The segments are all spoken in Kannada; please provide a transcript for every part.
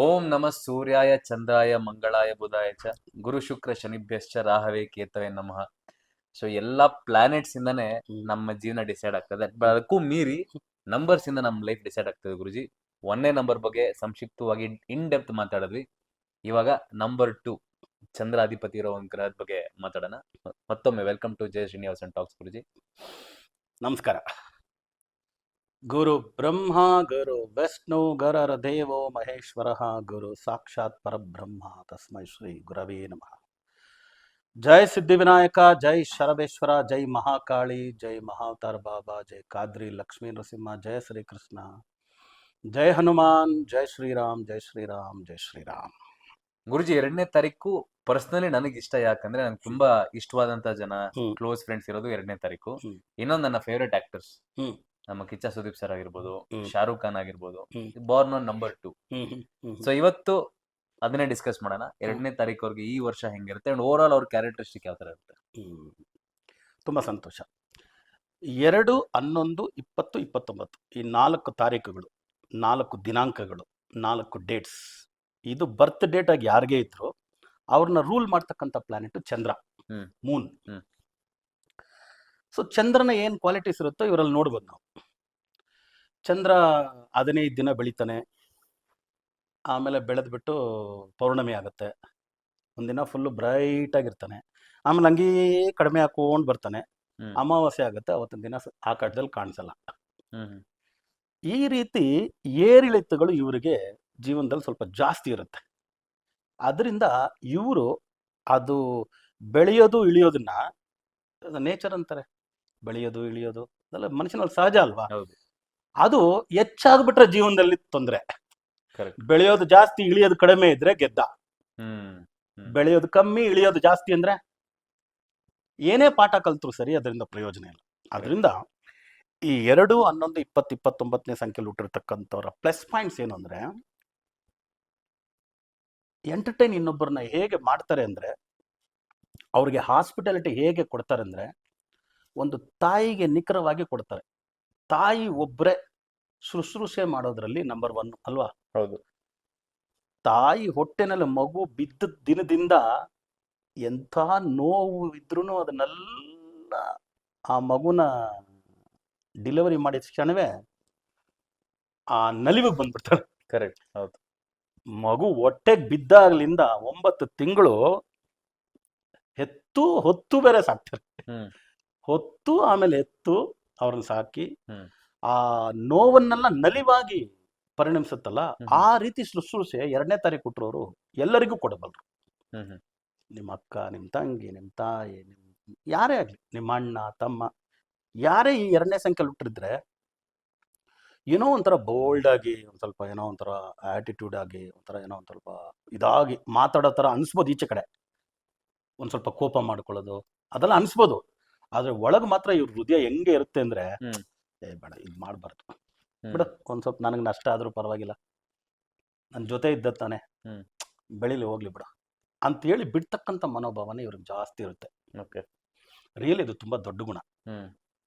ಓಂ ನಮಃ ಸೂರ್ಯಾಯ ಚಂದ್ರಾಯ ಮಂಗಳಾಯ ಬುಧಾಯ ಚ ಗುರು ಶುಕ್ರ ಶನಿಭ್ಯಶ್ಚ ರಾಹವೇ ಕೇತವೇ ನಮಃ. ಸೊ ಎಲ್ಲಾ ಪ್ಲಾನೆಟ್ಸ್ ಇಂದಾನೆ ನಮ್ಮ ಜೀವನ ಡಿಸೈಡ್ ಆಗ್ತದೆ. ಅದಕ್ಕೂ ಮೀರಿ ನಂಬರ್ಸ್ ಇಂದ ನಮ್ಮ ಲೈಫ್ ಡಿಸೈಡ್ ಆಗ್ತದೆ ಗುರುಜಿ. ಒಂದೇ ನಂಬರ್ ಬಗ್ಗೆ ಸಂಕ್ಷಿಪ್ತವಾಗಿ ಇನ್ ಡೆಪ್ತ್ ಮಾತಾಡಿದ್ವಿ. ಇವಾಗ ನಂಬರ್ 2 ಚಂದ್ರ ಅಧಿಪತಿ ಇರೋ ಒಂದು ಗ್ರಹದ ಬಗ್ಗೆ ಮಾತಾಡೋಣ. ಮತ್ತೊಮ್ಮೆ welcome to Jaya Srinivasan talks Guruji. ನಮಸ್ಕಾರ. ಗುರು ಬ್ರಹ್ಮ ಗುರು ವಿಷ್ಣು ಗುರರ ದೇವೋ ಮಹೇಶ್ವರ ಗುರು ಸಾಕ್ಷಾತ್ ಪರಬ್ರಹ್ಮ ತಸ್ಮೈ ಶ್ರೀ ಗುರವೇ ನಮಃ. ಜೈ ಸಿದ್ಧಿವಿನಾಯಕ, ಜೈ ಶರಬೇಶ್ವರ, ಜೈ ಮಹಾಕಾಳಿ, ಜೈ ಮಹಾವತಾರ ಬಾಬಾ, ಜೈ ಕಾದ್ರಿ ಲಕ್ಷ್ಮೀ ನರಸಿಂಹ, ಜಯ ಶ್ರೀಕೃಷ್ಣ, ಜೈ ಹನುಮಾನ್, ಜೈ ಶ್ರೀರಾಮ್, ಜೈ ಶ್ರೀರಾಮ್, ಜೈ ಶ್ರೀರಾಮ್. ಗುರುಜಿ 2ನೇ ತಾರೀಕು ಪರ್ಸನಲಿ ನನಗೆ ಇಷ್ಟ. ಯಾಕಂದ್ರೆ ನಂಗೆ ತುಂಬಾ ಇಷ್ಟವಾದಂತ ಜನ, ಕ್ಲೋಸ್ ಫ್ರೆಂಡ್ಸ್ ಇರೋದು 2ನೇ ತಾರೀಕು. ಇನ್ನೊಂದು ನನ್ನ ಫೇವ್ರೆಟ್ ಆಕ್ಟರ್ಸ್ ನಮ್ಮ ಕಿಚ್ಚ ಸುದೀಪ್ ಸರ್ ಆಗಿರ್ಬೋದು, ಶಾರುಖ್ ಖಾನ್ ಆಗಿರ್ಬೋದು, ಬಾರ್ನ್ ಆನ್ ನಂಬರ್ 2. ಸೊ ಇವತ್ತು ಅದನ್ನೇ ಡಿಸ್ಕಸ್ ಮಾಡೋಣ. 2ನೇ ತಾರೀಕು ಈ ವರ್ಷ ಹೆಂಗಿರುತ್ತೆ ಅಂಡ್ ಓವರ್ ಆಲ್ ಅವ್ರ ಕ್ಯಾರೆಕ್ಟರಿಸ್ಟಿಕ್ ಯಾವ ತರ ಇರುತ್ತೆ. ತುಂಬಾ ಸಂತೋಷ. 2, 11, 20, 29 ಈ 4 ತಾರೀಕುಗಳು, 4 ದಿನಾಂಕಗಳು, 4 ಡೇಟ್ಸ್. ಇದು ಬರ್ತ್ ಡೇಟ್ ಆಗಿ ಯಾರಿಗೇ ಇದ್ರು ಅವ್ರನ್ನ ರೂಲ್ ಮಾಡ್ತಕ್ಕಂಥ ಪ್ಲಾನೆಟ್ ಚಂದ್ರ, ಮೂನ್. ಸೊ ಚಂದ್ರನ ಏನ್ ಕ್ವಾಲಿಟೀಸ್ ಇರುತ್ತೋ ಇವರಲ್ಲಿ ನೋಡ್ಬೋದು ನಾವು. ಚಂದ್ರ 15 ದಿನ ಬೆಳಿತಾನೆ, ಆಮೇಲೆ ಬೆಳೆದ್ಬಿಟ್ಟು ಪೌರ್ಣಮಿ ಆಗುತ್ತೆ, ಒಂದಿನ ಫುಲ್ಲು ಬ್ರೈಟ್ ಆಗಿರ್ತಾನೆ, ಆಮೇಲೆ ಹಂಗೇ ಕಡಿಮೆ ಹಾಕೊಂಡು ಬರ್ತಾನೆ, ಅಮಾವಾಸ್ಯೆ ಆಗುತ್ತೆ, ಅವತ್ತಿನ ದಿನ ಆಕಾಶದಲ್ಲಿ ಕಾಣಿಸಲ್ಲ. ಈ ರೀತಿ ಏರಿಳಿತಗಳು ಇವರಿಗೆ ಜೀವನದಲ್ಲಿ ಸ್ವಲ್ಪ ಜಾಸ್ತಿ ಇರುತ್ತೆ. ಅದರಿಂದ ಇವರು ಅದು ಬೆಳೆಯೋದು ಇಳಿಯೋದನ್ನ ನೇಚರ್ ಅಂತಾರೆ. ಬೆಳೆಯೋದು ಇಳಿಯೋದು ಅದೆಲ್ಲ ಮನುಷ್ಯನಲ್ಲಿ ಸಹಜ ಅಲ್ವಾ? ಅದು ಹೆಚ್ಚಾಗ್ಬಿಟ್ರೆ ಜೀವನದಲ್ಲಿ ತೊಂದರೆ. ಬೆಳೆಯೋದು ಜಾಸ್ತಿ ಇಳಿಯೋದು ಕಡಿಮೆ ಇದ್ರೆ ಗೆದ್ದ. ಬೆಳೆಯೋದು ಕಮ್ಮಿ ಇಳಿಯೋದು ಜಾಸ್ತಿ ಅಂದ್ರೆ ಏನೇ ಪಾಠ ಕಲ್ತ್ರು ಸರಿ, ಅದರಿಂದ ಪ್ರಯೋಜನ ಇಲ್ಲ. ಅದರಿಂದ ಈ 2, 11, 20, 29ನೇ ಸಂಖ್ಯೆಯಲ್ಲಿ ಹುಟ್ಟಿರ್ತಕ್ಕಂಥವ್ರ ಪ್ಲಸ್ ಪಾಯಿಂಟ್ಸ್ ಏನು ಅಂದ್ರೆ, ಎಂಟರ್ಟೈನ್ ಇನ್ನೊಬ್ಬರನ್ನ ಹೇಗೆ ಮಾಡ್ತಾರೆ ಅಂದ್ರೆ, ಅವ್ರಿಗೆ ಹಾಸ್ಪಿಟಾಲಿಟಿ ಹೇಗೆ ಕೊಡ್ತಾರೆ ಅಂದ್ರೆ, ಒಂದು ತಾಯಿಗೆ ನಿಖರವಾಗಿ ಕೊಡ್ತಾರೆ. ತಾಯಿ ಒಬ್ಬರೇ ಶುಶ್ರೂಷೆ ಮಾಡೋದ್ರಲ್ಲಿ ನಂಬರ್ 1 ಅಲ್ವಾ? ಹೌದು. ತಾಯಿ ಹೊಟ್ಟೆನಲ್ಲಿ ಮಗು ಬಿದ್ದ ದಿನದಿಂದ ಎಂಥ ನೋವು ಇದ್ರೂ ಅದನ್ನೆಲ್ಲ ಆ ಮಗುನ ಡೆಲಿವರಿ ಮಾಡಿದ ಕ್ಷಣವೇ ಆ ನಲಿವಿಗೆ ಬಂದ್ಬಿಡ್ತಾರೆ. ಕರೆಕ್ಟ್. ಹೌದು. ಮಗು ಹೊಟ್ಟೆಗೆ ಬಿದ್ದಾಗ್ಲಿಂದ 9 ತಿಂಗಳು ಹೊತ್ತು ಬೇರೆ ಸಾಕ್ತಾರೆ. ಹೊತ್ತು ಆಮೇಲೆ ಎತ್ತು ಅವ್ರನ್ನ ಸಾಕಿ ಆ ನೋವನ್ನೆಲ್ಲ ನಲಿವಾಗಿ ಪರಿಣಮಿಸುತ್ತಲ್ಲ, ಆ ರೀತಿ ಶುಶ್ರೂಷೆ 2ನೇ ತಾರೀಕು ಹುಟ್ಟರೋರು ಎಲ್ಲರಿಗೂ ಕೊಡಬಲ್ರು. ನಿಮ್ಮ ಅಕ್ಕ, ನಿಮ್ಮ ತಂಗಿ, ನಿಮ್ಮ ತಾಯಿ, ಯಾರೇ ಆಗ್ಲಿ, ನಿಮ್ಮ ಅಣ್ಣ ತಮ್ಮ, ಯಾರೇ ಈ 2ನೇ ಸಂಖ್ಯೆಯಲ್ಲಿ ಹುಟ್ಟಿದ್ರೆ ಏನೋ ಒಂಥರ ಬೋಲ್ಡ್ ಆಗಿ, ಒಂದ್ ಸ್ವಲ್ಪ ಏನೋ ಒಂಥರ ಆಟಿಟ್ಯೂಡ್ ಆಗಿ, ಒಂಥರ ಏನೋ ಒಂದ್ ಸ್ವಲ್ಪ ಇದಾಗಿ ಮಾತಾಡೋ ತರ ಅನ್ಸ್ಬೋದು. ಈಚೆ ಕಡೆ ಒಂದ್ ಸ್ವಲ್ಪ ಕೋಪ ಮಾಡ್ಕೊಳ್ಳೋದು ಅದೆಲ್ಲ ಅನ್ಸ್ಬೋದು. ಆದ್ರೆ ಒಳಗ್ ಮಾತ್ರ ಇವ್ರ ಹೃದಯ ಹೆಂಗೆ ಇರುತ್ತೆ ಅಂದ್ರೆ, ಬೇಡ ಇದು ಮಾಡಬಾರ್ದು, ಬಿಡ ಒಂದ್ ಸ್ವಲ್ಪ ನನಗೆ ನಷ್ಟ ಆದ್ರೂ ಪರವಾಗಿಲ್ಲ, ನನ್ನ ಜೊತೆ ಇದ್ದ ತಾನೆ, ಬೆಳಿಲಿ ಹೋಗ್ಲಿ ಬಿಡ ಅಂತ ಹೇಳಿ ಬಿಡ್ತಕ್ಕಂಥ ಮನೋಭಾವನೆ ಇವ್ರಿಗೆ ಜಾಸ್ತಿ ಇರುತ್ತೆ. ರಿಯಲ್ ಇದು ತುಂಬಾ ದೊಡ್ಡ ಗುಣ.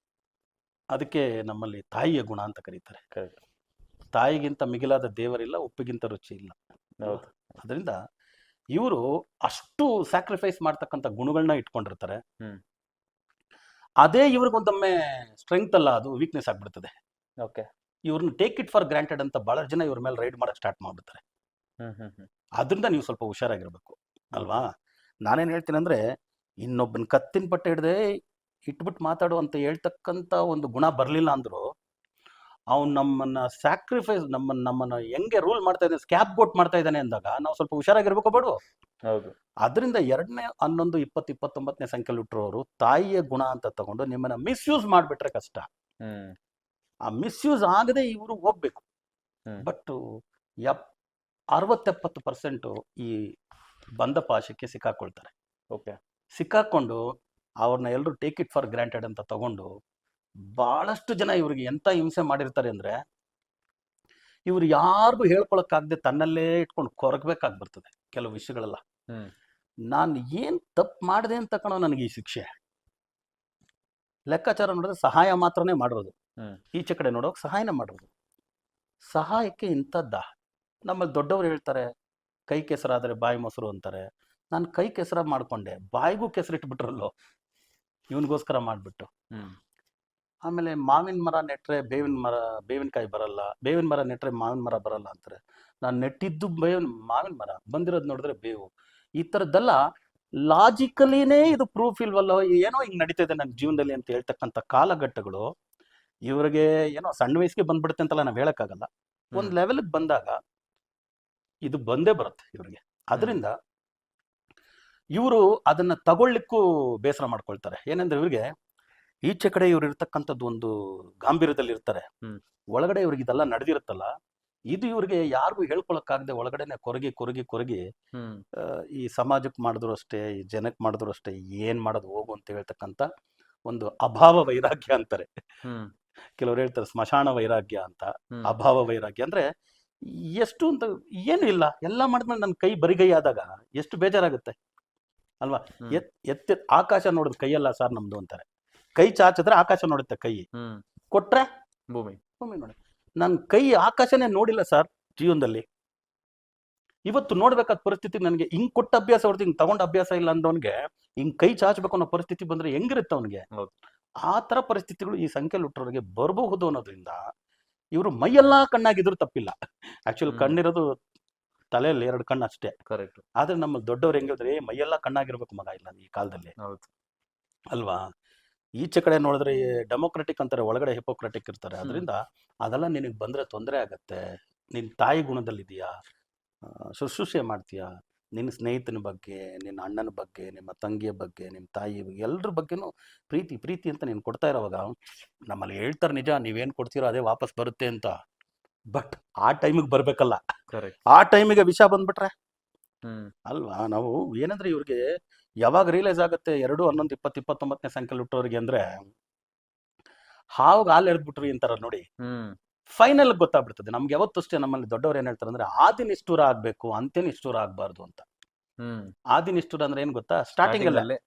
ಅದಕ್ಕೆ ನಮ್ಮಲ್ಲಿ ತಾಯಿಯ ಗುಣ ಅಂತ ಕರೀತಾರೆ. ತಾಯಿಗಿಂತ ಮಿಗಿಲಾದ ದೇವರಿಲ್ಲ, ಉಪ್ಪಿಗಿಂತ ರುಚಿ ಇಲ್ಲ. ಅದರಿಂದ ಇವರು ಅಷ್ಟು ಸ್ಯಾಕ್ರಿಫೈಸ್ ಮಾಡ್ತಕ್ಕಂಥ ಗುಣಗಳನ್ನ ಇಟ್ಕೊಂಡಿರ್ತಾರೆ. ಅದೇ ಇವ್ರಿಗೊಂದೊಮ್ಮೆ ಸ್ಟ್ರೆಂಗ್ತ್ ಅಲ್ಲ, ಅದು ವೀಕ್ನೆಸ್ ಆಗ್ಬಿಡ್ತದೆ. ಇವ್ರನ್ನ ಟೇಕ್ ಇಟ್ ಫಾರ್ ಗ್ರಾಂಟೆಡ್ ಅಂತ ಬಹಳ ಜನ ಇವ್ರ ಮೇಲೆ ರೈಡ್ ಮಾಡಕ್ ಸ್ಟಾರ್ಟ್ ಮಾಡ್ಬಿಡ್ತಾರೆ. ಅದರಿಂದ ನೀವು ಸ್ವಲ್ಪ ಹುಷಾರಾಗಿರ್ಬೇಕು ಅಲ್ವಾ? ನಾನೇನ್ ಹೇಳ್ತೀನಿ ಅಂದ್ರೆ, ಇನ್ನೊಬ್ಬನ ಕತ್ತಿನ ಪಟ್ಟೆ ಹಿಡ್ದೆ ಇಟ್ಬಿಟ್ಟು ಮಾತಾಡು ಅಂತ ಹೇಳ್ತಕ್ಕಂಥ ಒಂದು ಗುಣ ಬರಲಿಲ್ಲ ಅಂದ್ರು, ಅವ್ನು ನಮ್ಮನ್ನ ಸ್ಯಾಕ್ರಿಫೈಸ್, ನಮ್ಮನ್ನ ಹೆಂಗೆ ರೂಲ್ ಮಾಡ್ತಾ ಇದ್ದಾನೆ, ಸ್ಕ್ಯಾಪ್ ಗೋಟ್ ಮಾಡ್ತಾ ಇದ್ದಾನೆ ಅಂದಾಗ ನಾವು ಸ್ವಲ್ಪ ಹುಷಾರಾಗಿರ್ಬೇಕು ಬೇಡ? ಹೌದು. ಅದರಿಂದ 2ನೇ 11, 20, 29ನೇ ಸಂಖ್ಯೆಯಲ್ಲಿ ಹುಟ್ಟಿರೋರು ತಾಯಿಯ ಗುಣ ಅಂತ ತಗೊಂಡು ನಿಮ್ಮನ್ನ ಮಿಸ್ಯೂಸ್ ಮಾಡ್ಬಿಟ್ರೆ ಕಷ್ಟ. ಆ ಮಿಸ್ಯೂಸ್ ಆಗದೆ ಇವರು ಹೋಗ್ಬೇಕು. ಬಟ್ 60-70% ಈ ಬಂದ ಪಾಶಕ್ಕೆ ಸಿಕ್ಕಾಕೊಳ್ತಾರೆ. ಸಿಕ್ಕಾಕೊಂಡು ಅವ್ರನ್ನ ಎಲ್ಲರೂ ಟೇಕ್ ಇಟ್ ಫಾರ್ ಗ್ರಾಂಟೆಡ್ ಅಂತ ತಗೊಂಡು ಬಹಳಷ್ಟು ಜನ ಇವ್ರಿಗೆ ಎಂತ ಹಿಂಸೆ ಮಾಡಿರ್ತಾರೆ ಅಂದ್ರೆ, ಇವ್ರು ಯಾರಿಗೂ ಹೇಳ್ಕೊಳಕ್ಕಾಗದೆ ತನ್ನಲ್ಲೇ ಇಟ್ಕೊಂಡು ಕೊರಗಬೇಕಾಗ್ಬರ್ತದೆ ಕೆಲವು ವಿಷಯಗಳೆಲ್ಲ. ನಾನು ಏನ್ ತಪ್ಪು ಮಾಡಿದೆ ಅಂತ ಕಣೋ ನನಗೆ ಈ ಶಿಕ್ಷೆ. ಲೆಕ್ಕಾಚಾರ ನೋಡಿದ್ರೆ ಸಹಾಯ ಮಾತ್ರನೇ ಮಾಡಿರೋದು, ಈಚೆ ಕಡೆ ನೋಡೋಕೆ ಸಹಾಯನೇ ಮಾಡಿರೋದು. ಸಹಾಯಕ್ಕೆ ಇಂಥದ್ದ ನಮ್ಮಲ್ಲಿ ದೊಡ್ಡವರು ಹೇಳ್ತಾರೆ ಕೈ ಕೆಸರಾದರೆ ಬಾಯಿ ಮೊಸರು ಅಂತಾರೆ. ನಾನು ಕೈ ಕೆಸರ ಮಾಡ್ಕೊಂಡೆ, ಬಾಯಿಗೂ ಕೆಸರಿಟ್ಬಿಟ್ರಲ್ಲೋ ಇವನಿಗೋಸ್ಕರ ಮಾಡಿಬಿಟ್ಟು. ಹ್ಮ್ ಆಮೇಲೆ ಮಾವಿನ ಮರ ನೆಟ್ಟರೆ ಬೇವಿನಕಾಯಿ ಬರಲ್ಲ, ಬೇವಿನ ಮರ ನೆಟ್ಟರೆ ಮಾವಿನ ಮರ ಬರಲ್ಲ ಅಂತಾರೆ. ನಾನು ನೆಟ್ಟಿದ್ದು ಮಾವಿನ ಮರ, ಬಂದಿರೋದು ನೋಡಿದ್ರೆ ಬೇವು. ಈ ಥರದ್ದೆಲ್ಲ ಲಾಜಿಕಲಿನೇ ಇದು ಪ್ರೂಫ್ ಇಲ್ವಲ್ಲೋ, ಏನೋ ಹಿಂಗೆ ನಡೀತಿದೆ ನನ್ನ ಜೀವನದಲ್ಲಿ ಅಂತ ಹೇಳ್ತಕ್ಕಂಥ ಕಾಲಘಟ್ಟಗಳು ಇವ್ರಿಗೆ ಏನೋ ಸಣ್ಣ ವಯಸ್ಸಿಗೆ ಬಂದ್ಬಿಡುತ್ತೆ ಅಂತೆಲ್ಲ ನಾವು ಹೇಳೋಕ್ಕಾಗಲ್ಲ. ಒಂದು ಲೆವೆಲ್ಗೆ ಬಂದಾಗ ಇದು ಬಂದೇ ಬರುತ್ತೆ ಇವ್ರಿಗೆ. ಅದರಿಂದ ಇವರು ಅದನ್ನ ತಗೊಳ್ಳಿಕ್ಕೂ ಬೇಸರ ಮಾಡ್ಕೊಳ್ತಾರೆ. ಏನಂದ್ರೆ ಇವ್ರಿಗೆ ಈಚೆ ಕಡೆ ಇವ್ರು ಇರ್ತಕ್ಕಂಥದ್ದು ಒಂದು ಗಾಂಭೀರ್ಯದಲ್ಲಿ ಇರ್ತಾರೆ, ಒಳಗಡೆ ಇವ್ರಿಗೆ ಇದೆಲ್ಲ ನಡೆದಿರುತ್ತಲ್ಲ, ಇದು ಇವ್ರಿಗೆ ಯಾರಿಗೂ ಹೇಳ್ಕೊಳಕ್ಕಾಗದೆ ಒಳಗಡೆನೆ ಕೊರಗಿ ಈ ಸಮಾಜಕ್ಕೆ ಮಾಡಿದ್ರು ಅಷ್ಟೇ, ಈ ಜನಕ್ಕೆ ಮಾಡಿದ್ರು ಅಷ್ಟೇ, ಏನ್ ಮಾಡೋದು ಹೋಗು ಅಂತ ಹೇಳ್ತಕ್ಕಂಥ ಒಂದು ಅಭಾವ ವೈರಾಗ್ಯ ಅಂತಾರೆ. ಕೆಲವ್ರು ಹೇಳ್ತಾರೆ ಸ್ಮಶಾನ ವೈರಾಗ್ಯ ಅಂತ. ಅಭಾವ ವೈರಾಗ್ಯ ಅಂದ್ರೆ ಎಷ್ಟು ಅಂತ ಏನು ಇಲ್ಲ, ಎಲ್ಲ ಮಾಡಿದ್ಮೇಲೆ ನನ್ನ ಕೈ ಬರಿಗೈ ಆದಾಗ ಎಷ್ಟು ಬೇಜಾರಾಗುತ್ತೆ ಅಲ್ವಾ. ಎತ್ತಿ ಆಕಾಶ ನೋಡಿದ್ ಕೈಯಲ್ಲ ಸರ್ ನಮ್ದು ಅಂತಾರೆ. ಕೈ ಚಾಚಿದ್ರೆ ಆಕಾಶ ನೋಡುತ್ತೆ, ಕೈ ಕೊಟ್ರೆ ಭೂಮಿ ನೋಡಿ. ನನ್ನ ಕೈ ಆಕಾಶನೇ ನೋಡಿಲ್ಲ ಸರ್ ಜೀವನದಲ್ಲಿ. ಇವತ್ತು ನೋಡ್ಬೇಕಾದ ಪರಿಸ್ಥಿತಿ ನನಗೆ ಹಿಂಗ್ ಕೊಟ್ಟ ಅಭ್ಯಾಸ ಹೊರತು ಹಿಂಗ್ ತಗೊಂಡ ಅಭ್ಯಾಸ ಇಲ್ಲ ಅಂದವನ್ಗೆ ಹಿಂಗ್ ಕೈ ಚಾಚಬೇಕು ಅನ್ನೋ ಪರಿಸ್ಥಿತಿ ಬಂದ್ರೆ ಹೆಂಗಿರುತ್ತೆ ಅವನಿಗೆ. ಆ ತರ ಪರಿಸ್ಥಿತಿಗಳು ಈ ಸಂಖ್ಯೆಯಲ್ಲಿ ಹುಟ್ಟೋರಿಗೆ ಬರಬಹುದು ಅನ್ನೋದ್ರಿಂದ ಇವರು ಮೈಯೆಲ್ಲಾ ಕಣ್ಣಾಗಿದ್ರು ತಪ್ಪಿಲ್ಲ. ಆಕ್ಚುಲಿ ಕಣ್ಣಿರೋದು ತಲೆಯಲ್ಲಿ 2 ಕಣ್ಣು ಅಷ್ಟೇ. ಕರೆಕ್ಟ್. ಆದ್ರೆ ನಮ್ಮ ದೊಡ್ಡವ್ರು ಹೆಂಗಿದ್ರೆ ಮೈಯೆಲ್ಲಾ ಕಣ್ಣಾಗಿರ್ಬೇಕು ಮಗ, ಇಲ್ಲ ಈ ಕಾಲದಲ್ಲಿ ಅಲ್ವಾ. ಈಚೆ ಕಡೆ ನೋಡಿದ್ರೆ ಡೆಮೋಕ್ರೆಟಿಕ್ ಅಂತಾರೆ, ಒಳಗಡೆ ಹಿಪೋಕ್ರೆಟಿಕ್ ಇರ್ತಾರೆ. ಅದರಿಂದ ಅದೆಲ್ಲ ನಿನಗೆ ಬಂದ್ರೆ ತೊಂದರೆ ಆಗತ್ತೆ. ನಿನ್ ತಾಯಿ ಗುಣದಲ್ಲಿದೆಯಾ, ಶುಶ್ರೂಷೆ ಮಾಡ್ತೀಯಾ, ನಿನ್ನ ಸ್ನೇಹಿತನ ಬಗ್ಗೆ, ನಿನ್ನ ಅಣ್ಣನ ಬಗ್ಗೆ, ನಿಮ್ಮ ತಂಗಿಯ ಬಗ್ಗೆ, ನಿಮ್ಮ ತಾಯಿ ಬಗ್ಗೆ, ಎಲ್ಲರ ಬಗ್ಗೆನೂ ಪ್ರೀತಿ ಅಂತ ನೀನು ಕೊಡ್ತಾ ಇರೋವಾಗ ನಮ್ಮಲ್ಲಿ ಹೇಳ್ತಾರೆ ನಿಜ, ನೀವೇನು ಕೊಡ್ತೀರೋ ಅದೇ ವಾಪಸ್ ಬರುತ್ತೆ ಅಂತ. ಬಟ್ ಆ ಟೈಮಿಗೆ ಬರ್ಬೇಕಲ್ಲ. ಆ ಟೈಮಿಗೆ ವಿಷ ಬಂದ್ಬಿಟ್ರೆ ಅಲ್ವಾ. ನಾವು ಏನಂದ್ರೆ ಇವ್ರಿಗೆ ಯಾವಾಗ ರಿಯಲೈಸ್ ಆಗುತ್ತೆ 2, 11, 20, 29ನೇ ಸಂಖ್ಯೆಯಲ್ಲಿ ಹುಟ್ಟೋರಿಗೆ ಅಂದ್ರೆ ಹಾವಾಗ ಹಾಲು ಎಳೆದ್ಬಿಟ್ರಿ ಅಂತಾರ ನೋಡಿ. ಫೈನಲ್ ಗೊತ್ತಾಗ್ಬಿಡ್ತದೆ ನಮ್ಗೆ. ಯಾವತ್ತಷ್ಟೇ ನಮ್ಮಲ್ಲಿ ದೊಡ್ಡವ್ರು ಏನ್ ಹೇಳ್ತಾರೆ ಅಂದ್ರೆ ಆದಿ ನಿಷ್ಠೂರ ಆಗ್ಬೇಕು, ಅಂತ್ಯ ನಿಷ್ಠೂರ ಆಗ್ಬಾರ್ದು ಅಂತ. ಆದಿ ನಿಷ್ಠೂರ ಅಂದ್ರೆ ಏನ್ ಗೊತ್ತಾ, ಸ್ಟಾರ್ಟಿಂಗ್ ಅಲ್ಲೇ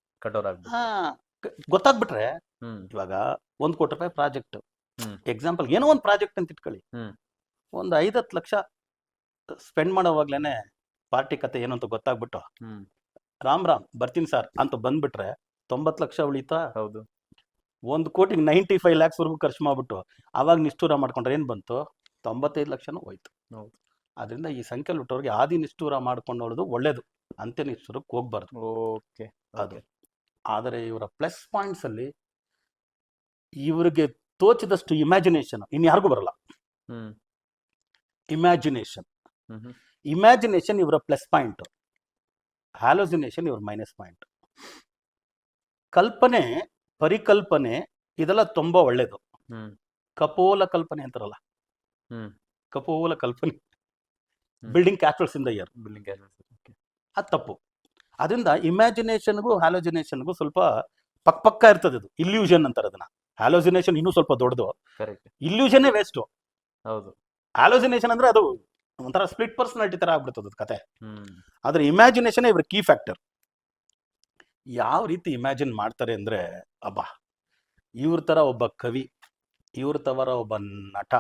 ಗೊತ್ತಾಗ್ಬಿಟ್ರೆ, ಇವಾಗ 1 ಕೋಟಿ ರೂಪಾಯಿ ಪ್ರಾಜೆಕ್ಟ್ ಎಕ್ಸಾಂಪಲ್, ಏನೋ ಒಂದು ಪ್ರಾಜೆಕ್ಟ್ ಅಂತ ಇಟ್ಕೊಳ್ಳಿ, ಒಂದು 5-10 ಲಕ್ಷ ಸ್ಪೆಂಡ್ ಮಾಡೋವಾಗ್ಲೇನೆ ಪಾರ್ಟಿ ಕತೆ ಏನು ಅಂತ ಗೊತ್ತಾಗ್ಬಿಟ್ಟು ರಾಮ್ ಬರ್ತೀನಿ ಸರ್ ಅಂತ ಬಂದ್ಬಿಟ್ರೆ 90 ಲಕ್ಷ ಉಳಿತಾ. ಹೌದು. 1 ಕೋಟಿಗೆ 95 lakhs ವರೆಗೂ ಖರ್ಚು ಮಾಡ್ಬಿಟ್ಟು ಅವಾಗ ನಿಷ್ಠೂರ ಮಾಡ್ಕೊಂಡ್ರೆ ಏನ್ ಬಂತು, 95 ಲಕ್ಷನೂ ಹೋಯ್ತು. ಅದರಿಂದ ಈ ಸಂಖ್ಯೆಯಲ್ಲಿ ಹುಟ್ಟೋರಿಗೆ ಆದಿ ನಿಷ್ಠೂರ ಮಾಡ್ಕೊಂಡೋದು ಒಳ್ಳೇದು, ಅಂತ್ಯ ನಿಷ್ಠೂರಕ್ಕೆ ಹೋಗ್ಬಾರ್ದು. ಓಕೆ. ಅದು ಆದರೆ ಇವರ ಪ್ಲಸ್ ಪಾಯಿಂಟ್ಸ್ ಅಲ್ಲಿ ಇವರಿಗೆ ತೋಚಿದಷ್ಟು ಇಮ್ಯಾಜಿನೇಷನ್ ಇನ್ಯಾರಿಗೂ ಬರಲ್ಲ. ಇಮ್ಯಾಜಿನೇಷನ್ ಇವರ ಪ್ಲಸ್ ಪಾಯಿಂಟ್, ಹ್ಯಾಲೋಸಿನೇಷನ್ ಇವ್ರ ಮೈನಸ್ ಪಾಯಿಂಟ್. ಕಲ್ಪನೆ, ಪರಿಕಲ್ಪನೆ ಇದೆಲ್ಲ ತುಂಬಾ ಒಳ್ಳೇದು. ಕಪೋಲ ಕಲ್ಪನೆ ಅಂತಾರಲ್ಲ, ಕಪೋಲ ಕಲ್ಪನೆ, ಬಿಲ್ಡಿಂಗ್ ಕ್ಯಾಸ್ಟಲ್ಸ್ ಇನ್ ದ ಇಯರ್, ಅದು ತಪ್ಪು. ಅದರಿಂದ ಇಮ್ಯಾಜಿನೇಷನ್ಗೂ ಹ್ಯಾಲೋಜಿನೇಷನ್ಗೂ ಸ್ವಲ್ಪ ಪಕ್ಕ ಇರ್ತದೆ. ಅದು ಇಲ್ಯೂಷನ್ ಅಂತಾರೆ ಅದನ್ನ. ಹ್ಯಾಲೋಜಿನೇಷನ್ ಇನ್ನೂ ಸ್ವಲ್ಪ ದೊಡ್ಡದು, ಇಲ್ಯೂಷನ್ನೇ ವೇಸ್ಟ್. ಹೌದು. ಹ್ಯಾಲೋಜಿನೇಷನ್ ಅಂದ್ರೆ ಅದು ಒಂಥರ ಸ್ಪ್ಲಿಟ್ ಪರ್ಸನಾಲಿಟಿ ತರ ಆಗ್ಬಿಡ್ತದ ಕತೆ. ಆದ್ರೆ ಇಮ್ಯಾಜಿನೇಷನ್ ಇವ್ರ ಕೀ ಫ್ಯಾಕ್ಟರ್. ಯಾವ ರೀತಿ ಇಮ್ಯಾಜಿನ್ ಮಾಡ್ತಾರೆ ಅಂದ್ರೆ, ಅಬ್ಬಾ ಇವ್ರ ತರ ಒಬ್ಬ ಕವಿ, ಇವ್ರ ತರ ಒಬ್ಬ ನಟ,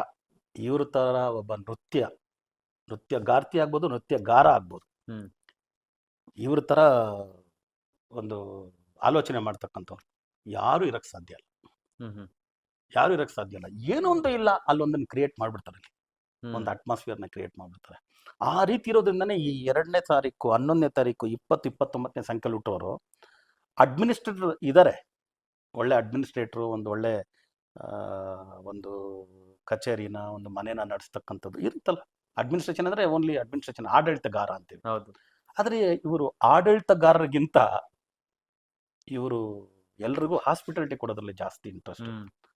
ಇವ್ರ ತರ ಒಬ್ಬ ನೃತ್ಯಗಾರ್ತಿ ಆಗ್ಬೋದು, ನೃತ್ಯಗಾರ ಆಗ್ಬೋದು, ಇವ್ರ ತರ ಒಂದು ಆಲೋಚನೆ ಮಾಡ್ತಕ್ಕಂಥವ್ರು ಯಾರು ಇರಕ್ ಸಾಧ್ಯ ಇಲ್ಲ. ಏನೋ ಒಂದು ಇಲ್ಲ, ಅಲ್ಲೊಂದನ್ನು ಕ್ರಿಯೇಟ್ ಮಾಡ್ಬಿಡ್ತಾರೆ, ಒಂದು ಅಟ್ಮಾಸ್ಫಿಯರ್ನ ಕ್ರಿಯೇಟ್ ಮಾಡ್ಬಿಡ್ತಾರೆ. ಆ ರೀತಿ ಇರೋದ್ರಿಂದನೇ ಈ 2ನೇ ತಾರೀಕು 11ನೇ ತಾರೀಕು 20, 29ನೇ ಸಂಖ್ಯೆಯಲ್ಲಿ ಹುಟ್ಟೋರು ಅಡ್ಮಿನಿಸ್ಟ್ರೇಟರ್ ಇದ್ದಾರೆ. ಒಳ್ಳೆ ಅಡ್ಮಿನಿಸ್ಟ್ರೇಟ್ರು, ಒಂದು ಒಳ್ಳೆ ಒಂದು ಕಚೇರಿನ, ಒಂದು ಮನೆನ ನಡೆಸ್ತಕ್ಕಂಥದ್ದು ಇರುತ್ತಲ್ಲ. ಅಡ್ಮಿನಿಸ್ಟ್ರೇಷನ್ ಅಂದ್ರೆ ಓನ್ಲಿ ಅಡ್ಮಿನಿಸ್ಟ್ರೇಷನ್, ಆಡಳಿತಗಾರ ಅಂತೀವಿ. ಹೌದು. ಆದ್ರೆ ಇವರು ಆಡಳಿತಗಾರರಿಗಿಂತ ಇವರು ಎಲ್ರಿಗೂ ಹಾಸ್ಪಿಟಾಲಿಟಿ ಕೊಡೋದ್ರಲ್ಲಿ ಜಾಸ್ತಿ ಇಂಟ್ರೆಸ್ಟ್.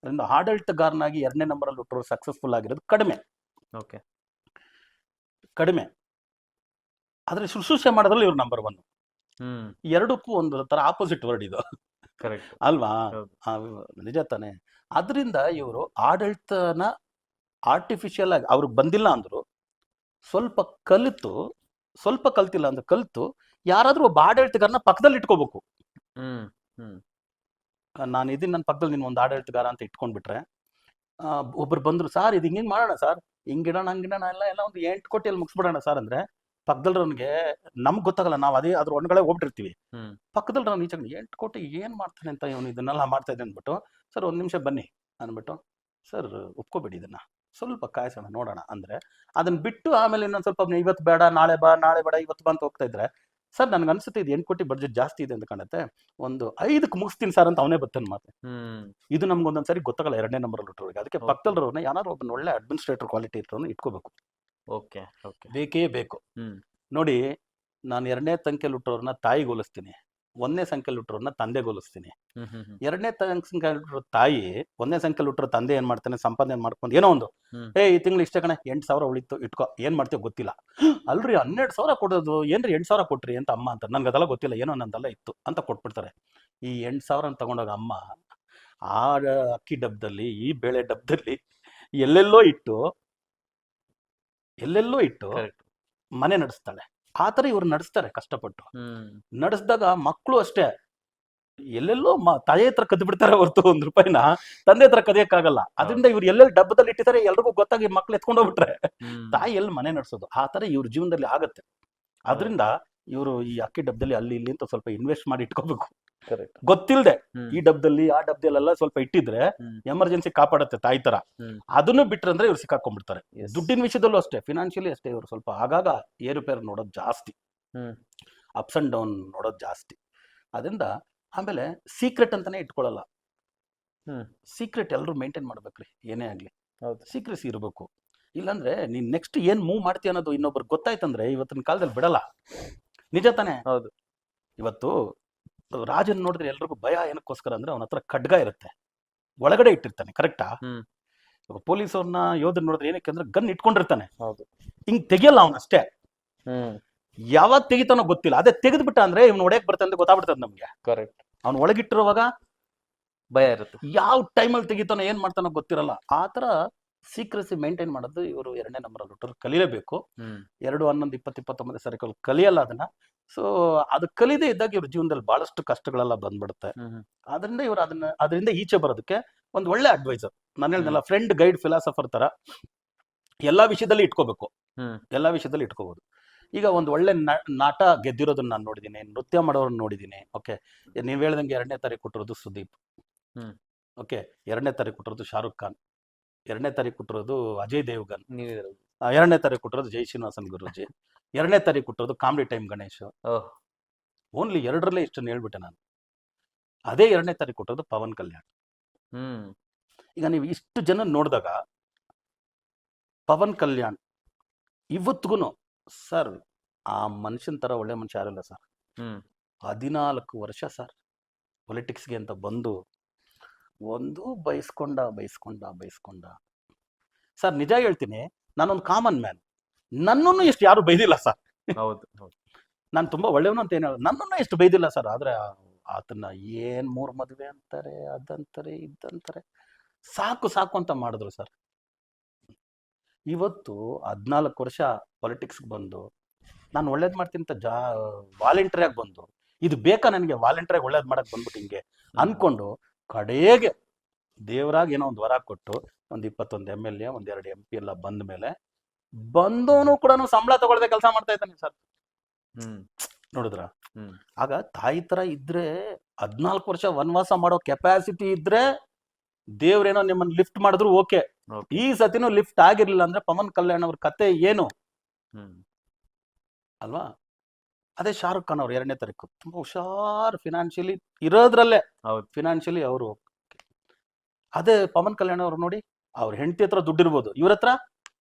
ಅದರಿಂದ ಆಡಳಿತಗಾರನಾಗಿ 2ನೇ ನಂಬರಲ್ಲಿ ಹುಟ್ಟೋರು ಸಕ್ಸಸ್ಫುಲ್ ಆಗಿರೋದು ಕಡಿಮೆ. ಆದ್ರೆ ಶುಶ್ರೂಷೆ ಮಾಡೋದ್ರಲ್ಲಿ ಇವ್ರು ನಂಬರ್ 1. ಎರಡಕ್ಕೂ ಒಂದು ತರ ಆಪೋಸಿಟ್ ವರ್ಡ್ ಇದು ಅಲ್ವಾ. ನಿಜ ತಾನೆ. ಅದರಿಂದ ಇವರು ಆಡಳಿತನ ಆರ್ಟಿಫಿಷಿಯಲ್ ಆಗಿ ಅವ್ರಿಗೆ ಬಂದಿಲ್ಲ ಅಂದ್ರು ಸ್ವಲ್ಪ ಕಲ್ತಿಲ್ಲ ಅಂದ್ರೆ ಕಲ್ತು ಯಾರಾದ್ರೂ ಒಬ್ಬ ಆಡಳಿತಗಾರನ ಪಕ್ಕದಲ್ಲಿ ಇಟ್ಕೋಬೇಕು. ನಾನು ಇದೀನಿ ನನ್ನ ಪಕ್ಕದಲ್ಲಿ ನೀನು ಒಂದು ಆಡಳಿತಗಾರ ಅಂತ ಇಟ್ಕೊಂಡ್ಬಿಟ್ರೆ ಒಬ್ರು ಬಂದ್ರು, ಸರ್ ಇದು ಹಿಂಗೆ ಮಾಡೋಣ ಸರ್, ಹಿಂಗಿಡೋಣ ಹಂಗಿಡೋಣ ಎಲ್ಲ ಒಂದು 8 ಕೋಟಿಯಲ್ಲಿ ಮುಗಿಸ್ಬಿಡೋಣ ಸರ್ ಅಂದ್ರೆ, ಪಕ್ಕದಲ್ರವನಿಗೆ ನಮ್ಗೆ ಗೊತ್ತಾಗಲ್ಲ, ನಾವು ಅದೇ ಅದ್ರ ಒಳಗಡೆ ಹೋಗ್ಬಿಟ್ಟಿರ್ತೀವಿ. ಹ್ಮ್ ಪಕ್ಕದಲ್ರವ್ನು ಈಚೆ 8 ಕೋಟಿ ಏನ್ ಮಾಡ್ತಾನೆ ಅಂತ, ಇವನು ಇದನ್ನೆಲ್ಲ ಮಾಡ್ತಾ ಇದೆ ಅಂದ್ಬಿಟ್ಟು, ಸರ್ ಒಂದ್ ನಿಮಿಷ ಬನ್ನಿ ಅಂದ್ಬಿಟ್ಟು, ಸರ್ ಒಪ್ಕೋಬೇಡಿ ಇದನ್ನ, ಸ್ವಲ್ಪ ಕಾಯಿಸೋಣ ನೋಡೋಣ ಅಂದ್ರೆ, ಅದನ್ನ ಬಿಟ್ಟು ಆಮೇಲೆ ಇನ್ನೊಂದ್ ಸ್ವಲ್ಪ ಇವತ್ತು ಬೇಡ ನಾಳೆ ಬಾ, ನಾಳೆ ಬೇಡ ಇವತ್ತು ಬಾ ಅಂತ ಹೋಗ್ತಾ ಇದ್ರೆ, ಸರ್ ನನ್ಗೆ ಅನ್ಸುತ್ತೆ ಇದು 8 ಕೋಟಿ ಬಡ್ಜೆಟ್ ಜಾಸ್ತಿ ಇದೆ ಅಂತ ಕಾಣುತ್ತೆ, ಒಂದು 5ಕ್ಕೆ ಮುಗಿಸ್ತೀನಿ ಸರ್ ಅಂತ ಅವನೇ ಬರ್ತಾನೆ ಮಾತು. ಹ್ಮ್ ಇದು ನಮ್ಗೆ ಒಂದೊಂದ್ಸರಿ ಗೊತ್ತಾಗಲ್ಲ 2ನೇ ನಂಬರ್ ಹುಟ್ಟೋರಿಗೆ. ಅದಕ್ಕೆ Okay. ಪಕ್ಕದಲ್ರವ್ರನ್ನ ಯಾರು ಒಬ್ಬನ ಒಳ್ಳೆ ಅಡ್ಮಿನಿಸ್ಟ್ರೇಟರ್ ಕ್ವಾಲಿಟಿ ಇರೋನು ಇಟ್ಕೋಬೇಕು, ಓಕೆ ಓಕೆ ಬೇಕೇ ಬೇಕು. ಹ್ಮ್ ನೋಡಿ, ನಾನು 2ನೇ ಸಂಖ್ಯೆಲಿ ಹುಟ್ಟೋರ್ನ ತಾಯಿಗೆ ಹೋಲಿಸ್ತೀನಿ, 1ನೇ ಸಂಖ್ಯೆಲಿ ಹುಟ್ಟೋರ್ನ ತಂದೆಗೆ ಹೋಲಿಸ್ತೀನಿ. ಹ್ಮ್ ಹ್ಮ್ ಹ್ಮ್ 2ನೇ ಸಂಖ್ಯೆಲಿ ಹುಟ್ಟೋ ತಾಯಿ 1ನೇ ಸಂಖ್ಯೆಲಿ ಹುಟ್ಟರೋ ತಂದೆ ಏನ್ ಮಾಡ್ತಾನೆ, ಸಂಪಾದನೆ ಮಾಡ್ಕೊಂಡು ಏನೋ ಒಂದು, ಹ್ಮ್. ಈ ತಿಂಗಳು ಇಷ್ಟೇ ಕಣೆ 8,000 ಉಳಿತು ಇಟ್ಕೋ, ಏನ್ ಮಾಡ್ತೀವಿ ಗೊತ್ತಿಲ್ಲ. ಅಲ್ರಿ 12,000 ಕೊಡೋದು ಏನ್ರಿ 8,000 ಕೊಟ್ರಿ ಅಂತ ಅಮ್ಮ ಅಂತ, ನನ್ಗೆ ಅದೆಲ್ಲ ಗೊತ್ತಿಲ್ಲ, ಏನೋ ನಂದೆಲ್ಲ ಇತ್ತು ಅಂತ ಕೊಟ್ಬಿಡ್ತಾರೆ. ಈ 8,000 ತಗೊಂಡೋಗ ಅಮ್ಮ ಆ ಅಕ್ಕಿ ಡಬ್ಬದಲ್ಲಿ, ಈ ಬೇಳೆ ಡಬ್ಬದಲ್ಲಿ ಎಲ್ಲೆಲ್ಲೋ ಇಟ್ಟು Correct. ಮನೆ ನಡೆಸ್ತಾಳೆ. ಆ ತರ ಇವ್ರು ನಡೆಸ್ತಾರೆ ಕಷ್ಟಪಟ್ಟು. ಹ್ಮ್ ನಡೆಸಿದಾಗ ಮಕ್ಕಳು ಅಷ್ಟೇ ಎಲ್ಲೆಲ್ಲೋ ತಾಯಿ ಹತ್ರ ಕದ್ದು ಬಿಡ್ತಾರೆ ಹೊರತು ₹1 ತಂದೆ ಹತ್ರ ಕದಿಯಕ್ಕಾಗಲ್ಲ. ಅದರಿಂದ ಇವ್ರು ಎಲ್ಲೆಲ್ಲಿ ಡಬ್ಬದಲ್ಲಿ ಇಟ್ಟಿದ್ದಾರೆ ಎಲ್ರಿಗೂ ಗೊತ್ತಾಗಿ ಮಕ್ಳು ಎತ್ಕೊಂಡು ಹೋಗ್ಬಿಟ್ರೆ ಹ್ಮ್ ತಾಯಿ ಎಲ್ಲಿ ಮನೆ ನಡೆಸೋದು. ಆ ತರ ಇವ್ರ ಜೀವನದಲ್ಲಿ ಆಗತ್ತೆ. ಅದರಿಂದ ಇವರು ಈ ಅಕ್ಕಿ ಡಬ್ಬದಲ್ಲಿ ಅಲ್ಲಿ ಇಲ್ಲಿ ಅಂತ ಸ್ವಲ್ಪ ಇನ್ವೆಸ್ಟ್ ಮಾಡಿ ಇಟ್ಕೋಬೇಕು. ಕರೆಕ್ಟ್. ಗೊತ್ತಿಲ್ಲದೆ ಹ್ಮ್ ಈ ಡಬ್ಬದಲ್ಲಿ ಆ ಡಬ್ಬದಲ್ಲೆಲ್ಲ ಸ್ವಲ್ಪ ಇಟ್ಟಿದ್ರೆ ಹ್ಮ್ ಎಮರ್ಜೆನ್ಸಿ ಕಾಪಾಡುತ್ತೆ ತಾಯಿ ತರ. ಹ್ಮ್ ಅದನ್ನು ಬಿಟ್ರಂದ್ರೆ ಇವ್ರು ಸಿಕ್ಕಾಕೊಂಡ್ಬಿಡ್ತಾರೆ. Yes. ದುಡ್ಡಿನ ವಿಷಯದಲ್ಲೂ ಅಷ್ಟೇ, ಫಿನಾನ್ಷಿಯಲಿ ಅಷ್ಟೇ, ಇವರು ಸ್ವಲ್ಪ ಆಗಾಗ ಏರುಪೇರು ನೋಡೋದು ಜಾಸ್ತಿ, ಹ್ಮ್ ಅಪ್ಸ್ ಅಂಡ್ ಡೌನ್ ನೋಡೋದು ಜಾಸ್ತಿ. ಅದರಿಂದ ಆಮೇಲೆ ಸೀಕ್ರೆಟ್ ಅಂತಾನೆ ಇಟ್ಕೊಳ್ಳಲ್ಲ. ಹ್ಮ್ ಸೀಕ್ರೆಟ್ ಎಲ್ಲರೂ ಮೇಂಟೈನ್ ಮಾಡ್ಬೇಕ್ರಿ, ಏನೇ ಆಗ್ಲಿ ಹೌದು. ಸೀಕ್ರೆಸಿ ಇರಬೇಕು. ಇಲ್ಲಾಂದ್ರೆ ನೀನ್ ನೆಕ್ಸ್ಟ್ ಏನ್ ಮೂವ್ ಮಾಡ್ತೀಯ ಅನ್ನೋದು ಇನ್ನೊಬ್ರಿಗೆ ಗೊತ್ತಾಯ್ತಂದ್ರೆ ಇವತ್ತಿನ ಕಾಲದಲ್ಲಿ ಬಿಡಲ್ಲ. ನಿಜ ತಾನೆ? ಹೌದು. ಇವತ್ತು ರಾಜನ್ ನೋಡಿದ್ರೆ ಎಲ್ರಿಗೂ ಭಯ, ಏನಕ್ಕೋಸ್ಕರ ಅಂದ್ರೆ ಅವನ ಹತ್ರ ಖಡ್ಗ ಇರುತ್ತೆ, ಒಳಗಡೆ ಇಟ್ಟಿರ್ತಾನೆ, ಕರೆಕ್ಟಾ? ಹ್ಮ್ ಪೊಲೀಸ್ ಅವ್ರನ್ನ ಯೋಧನ್ ನೋಡಿದ್ರೆ ಏನಕ್ಕೆ ಅಂದ್ರೆ ಗನ್ ಇಟ್ಕೊಂಡಿರ್ತಾನೆ, ಹೌದು. ಹಿಂಗ್ ತೆಗಿಯಲ್ಲ ಅವನಷ್ಟೇ. ಹ್ಮ್ ಯಾವಾಗ ತೆಗಿತಾನೋ ಗೊತ್ತಿಲ್ಲ, ಅದೇ ತೆಗೆದ್ಬಿಟ್ಟ ಅಂದ್ರೆ ಇವ್ನು ಒಡೆಯಕ್ ಬರ್ತಾನೆ ಅಂತ ಗೊತ್ತಾಗ್ಬಿಡ್ತದೆ ನಮ್ಗೆ. ಕರೆಕ್ಟ್. ಅವ್ನು ಒಳಗಿಟ್ಟಿರುವಾಗ ಭಯ ಇರುತ್ತೆ. ಯಾವ ಟೈಮಲ್ಲಿ ತೆಗಿತಾನೋ ಏನ್ ಮಾಡ್ತಾನೋ ಗೊತ್ತಿರಲ್ಲ. ಆ ತರ ಸೀಕ್ರೆಸಿ ಮೇಂಟೈನ್ ಮಾಡೋದು ಇವರು 2ನೇ ನಂಬರ್ ಹುಟ್ಟರು ಕಲಿಯಲೇಬೇಕು. ಹ್ಮ್ 2-11-20-29 ಸರಿಕಲ್ ಕಲಿಯಲ್ಲ ಅದನ್ನ. ಸೊ ಅದು ಕಲಿದೇ ಇದ್ದಾಗ ಇವ್ರ ಜೀವನದಲ್ಲಿ ಬಹಳಷ್ಟು ಕಷ್ಟಗಳೆಲ್ಲ ಬಂದ್ಬಿಡುತ್ತೆ. ಹ್ಮ್ ಅದರಿಂದ ಇವರು ಅದರಿಂದ ಈಚೆ ಬರೋದಕ್ಕೆ ಒಂದು ಒಳ್ಳೆ ಅಡ್ವೈಸರ್, ನಾನು ಹೇಳ್ದಲ್ಲ ಫ್ರೆಂಡ್ ಗೈಡ್ ಫಿಲಾಸಫರ್ ತರ ಎಲ್ಲಾ ವಿಷಯದಲ್ಲಿ ಇಟ್ಕೋಬೇಕು. ಹ್ಮ್ ಎಲ್ಲಾ ವಿಷಯದಲ್ಲಿ ಇಟ್ಕೋಬಹುದು. ಈಗ ಒಂದು ಒಳ್ಳೆ ನಾಟ ಗೆದ್ದಿರೋದನ್ನ ನಾನು ನೋಡಿದ್ದೀನಿ, ನೃತ್ಯ ಮಾಡೋರನ್ನ ನೋಡಿದ್ದೀನಿ. ಓಕೆ, ನೀವ್ ಹೇಳ್ದಂಗೆ 2ನೇ ತಾರೀಕು ಕೊಟ್ಟಿರೋದು ಸುದೀಪ್. ಹ್ಮ್ ಓಕೆ, 2ನೇ ತಾರೀಕು ಕೊಟ್ಟಿರೋದು ಶಾರುಖ್ ಖಾನ್, 2ನೇ ತಾರೀಕು ಕೊಟ್ಟಿರೋದು ಅಜಯ್ ದೇವ್ಗನ್, ನೀವಿದ್ರ 2ನೇ ತಾರೀಕು ಕೊಟ್ಟಿರೋದು ಜೈ ಶ್ರೀನಿವಾಸನ್ ಗುರೂಜಿ, 2ನೇ ತಾರೀಕು ಕೊಟ್ಟಿರೋದು ಕಾಮಿಡಿ ಟೈಮ್ ಗಣೇಶ್. ಓಹ್ ಓನ್ಲಿ 2ರಲ್ಲೇ ಇಷ್ಟನ್ನು ಹೇಳ್ಬಿಟ್ಟೆ ನಾನು. ಅದೇ 2ನೇ ತಾರೀಕು ಕೊಟ್ಟಿರೋದು ಪವನ್ ಕಲ್ಯಾಣ್. ಹ್ಮ್ ಈಗ ನೀವು ಇಷ್ಟು ಜನ ನೋಡಿದಾಗ ಪವನ್ ಕಲ್ಯಾಣ್ ಇವತ್ತಿಗೂ ಸರ್ ಆ ಮನುಷ್ಯನ ತರ ಒಳ್ಳೆ ಮನುಷ್ಯ ಯಾರಿಲ್ಲ ಸರ್. ಹ್ಮ್ 14 ವರ್ಷ ಸರ್ ಪೊಲಿಟಿಕ್ಸ್ಗೆ ಅಂತ ಬಂದು ಒಂದು ಬೈಸ್ಕೊಂಡ ಸರ್. ನಿಜ ಹೇಳ್ತೀನಿ, ನಾನೊಂದು ಕಾಮನ್ ಮ್ಯಾನ್, ನನ್ನನ್ನು ಎಷ್ಟು ಯಾರು ಬೈದಿಲ್ಲ ಸರ್. ಹೌದು ಹೌದು. ನಾನು ತುಂಬಾ ಒಳ್ಳೆಯವನು ಅಂತ ಏನು, ನನ್ನನ್ನು ಎಷ್ಟು ಬೈದಿಲ್ಲ ಸರ್. ಆದ್ರೆ ಆತನ ಏನ್ 3 ಮದುವೆ ಅಂತಾರೆ, ಅದಂತಾರೆ ಇದಂತಾರೆ, ಸಾಕು ಸಾಕು ಅಂತ ಮಾಡಿದ್ರು ಸರ್. ಇವತ್ತು 14 ವರ್ಷ ಪೊಲಿಟಿಕ್ಸ್ಗೆ ಬಂದು ನಾನು ಒಳ್ಳೇದ್ ಮಾಡ್ತೀನಿ ಅಂತ ವಾಲಂಟರಿ ಆಗಿ ಬಂದು, ಇದು ಬೇಕಾ ನನಗೆ ವಾಲಂಟರಿ ಆಗಿ ಒಳ್ಳೇದ್ ಮಾಡಕ್ ಬಂದ್ಬಿಟ್ಟು ಹಿಂಗೆ ಅನ್ಕೊಂಡು ಕಡೆಗೆ ದೇವರಾಗ ಏನೋ ಒಂದು ವರ ಕೊಟ್ಟು ಒಂದು 21 MLA 1-2 MP ಎಲ್ಲ ಬಂದ ಮೇಲೆ ಬಂದವನು ಕೂಡ ಸಂಬಳ ತಗೊಳ್ದೆ ಕೆಲಸ ಮಾಡ್ತಾ ಇದ್ದಾನೆ ಸರ್. ಹ್ಮ್ ನೋಡಿದ್ರ? ಹ್ಮ್ ಆಗ ತಾಯಿ ತರ ಇದ್ರೆ 14 ವರ್ಷ ವನವಾಸ ಮಾಡೋ ಕೆಪಾಸಿಟಿ ಇದ್ರೆ ದೇವ್ರೇನೋ ನಿಮ್ಮನ್ನ ಲಿಫ್ಟ್ ಮಾಡಿದ್ರು ಓಕೆ. ಓಕೆ. ಈ ಸತಿನೂ ಲಿಫ್ಟ್ ಆಗಿರ್ಲಿಲ್ಲ ಅಂದ್ರೆ ಪವನ್ ಕಲ್ಯಾಣ್ ಅವ್ರ ಕತೆ ಏನು ಹ್ಮ್ ಅಲ್ವಾ? ಅದೇ ಶಾರುಖ್ ಖಾನ್ ಅವ್ರು 2ನೇ ತಾರೀಕು ತುಂಬಾ ಹುಷಾರ್ ಫಿನಾನ್ಷಿಯಲಿ ಇರೋದ್ರಲ್ಲೇ, ಹೌದು. ಫಿನಾನ್ಷಿಯಲಿ ಅವರು. ಅದೇ ಪವನ್ ಕಲ್ಯಾಣ್ ಅವ್ರು ನೋಡಿ, ಅವ್ರ ಹೆಂಡತಿ ಹತ್ರ ದುಡ್ಡಿರ್ಬೋದು, ಇವ್ರ ಹತ್ರ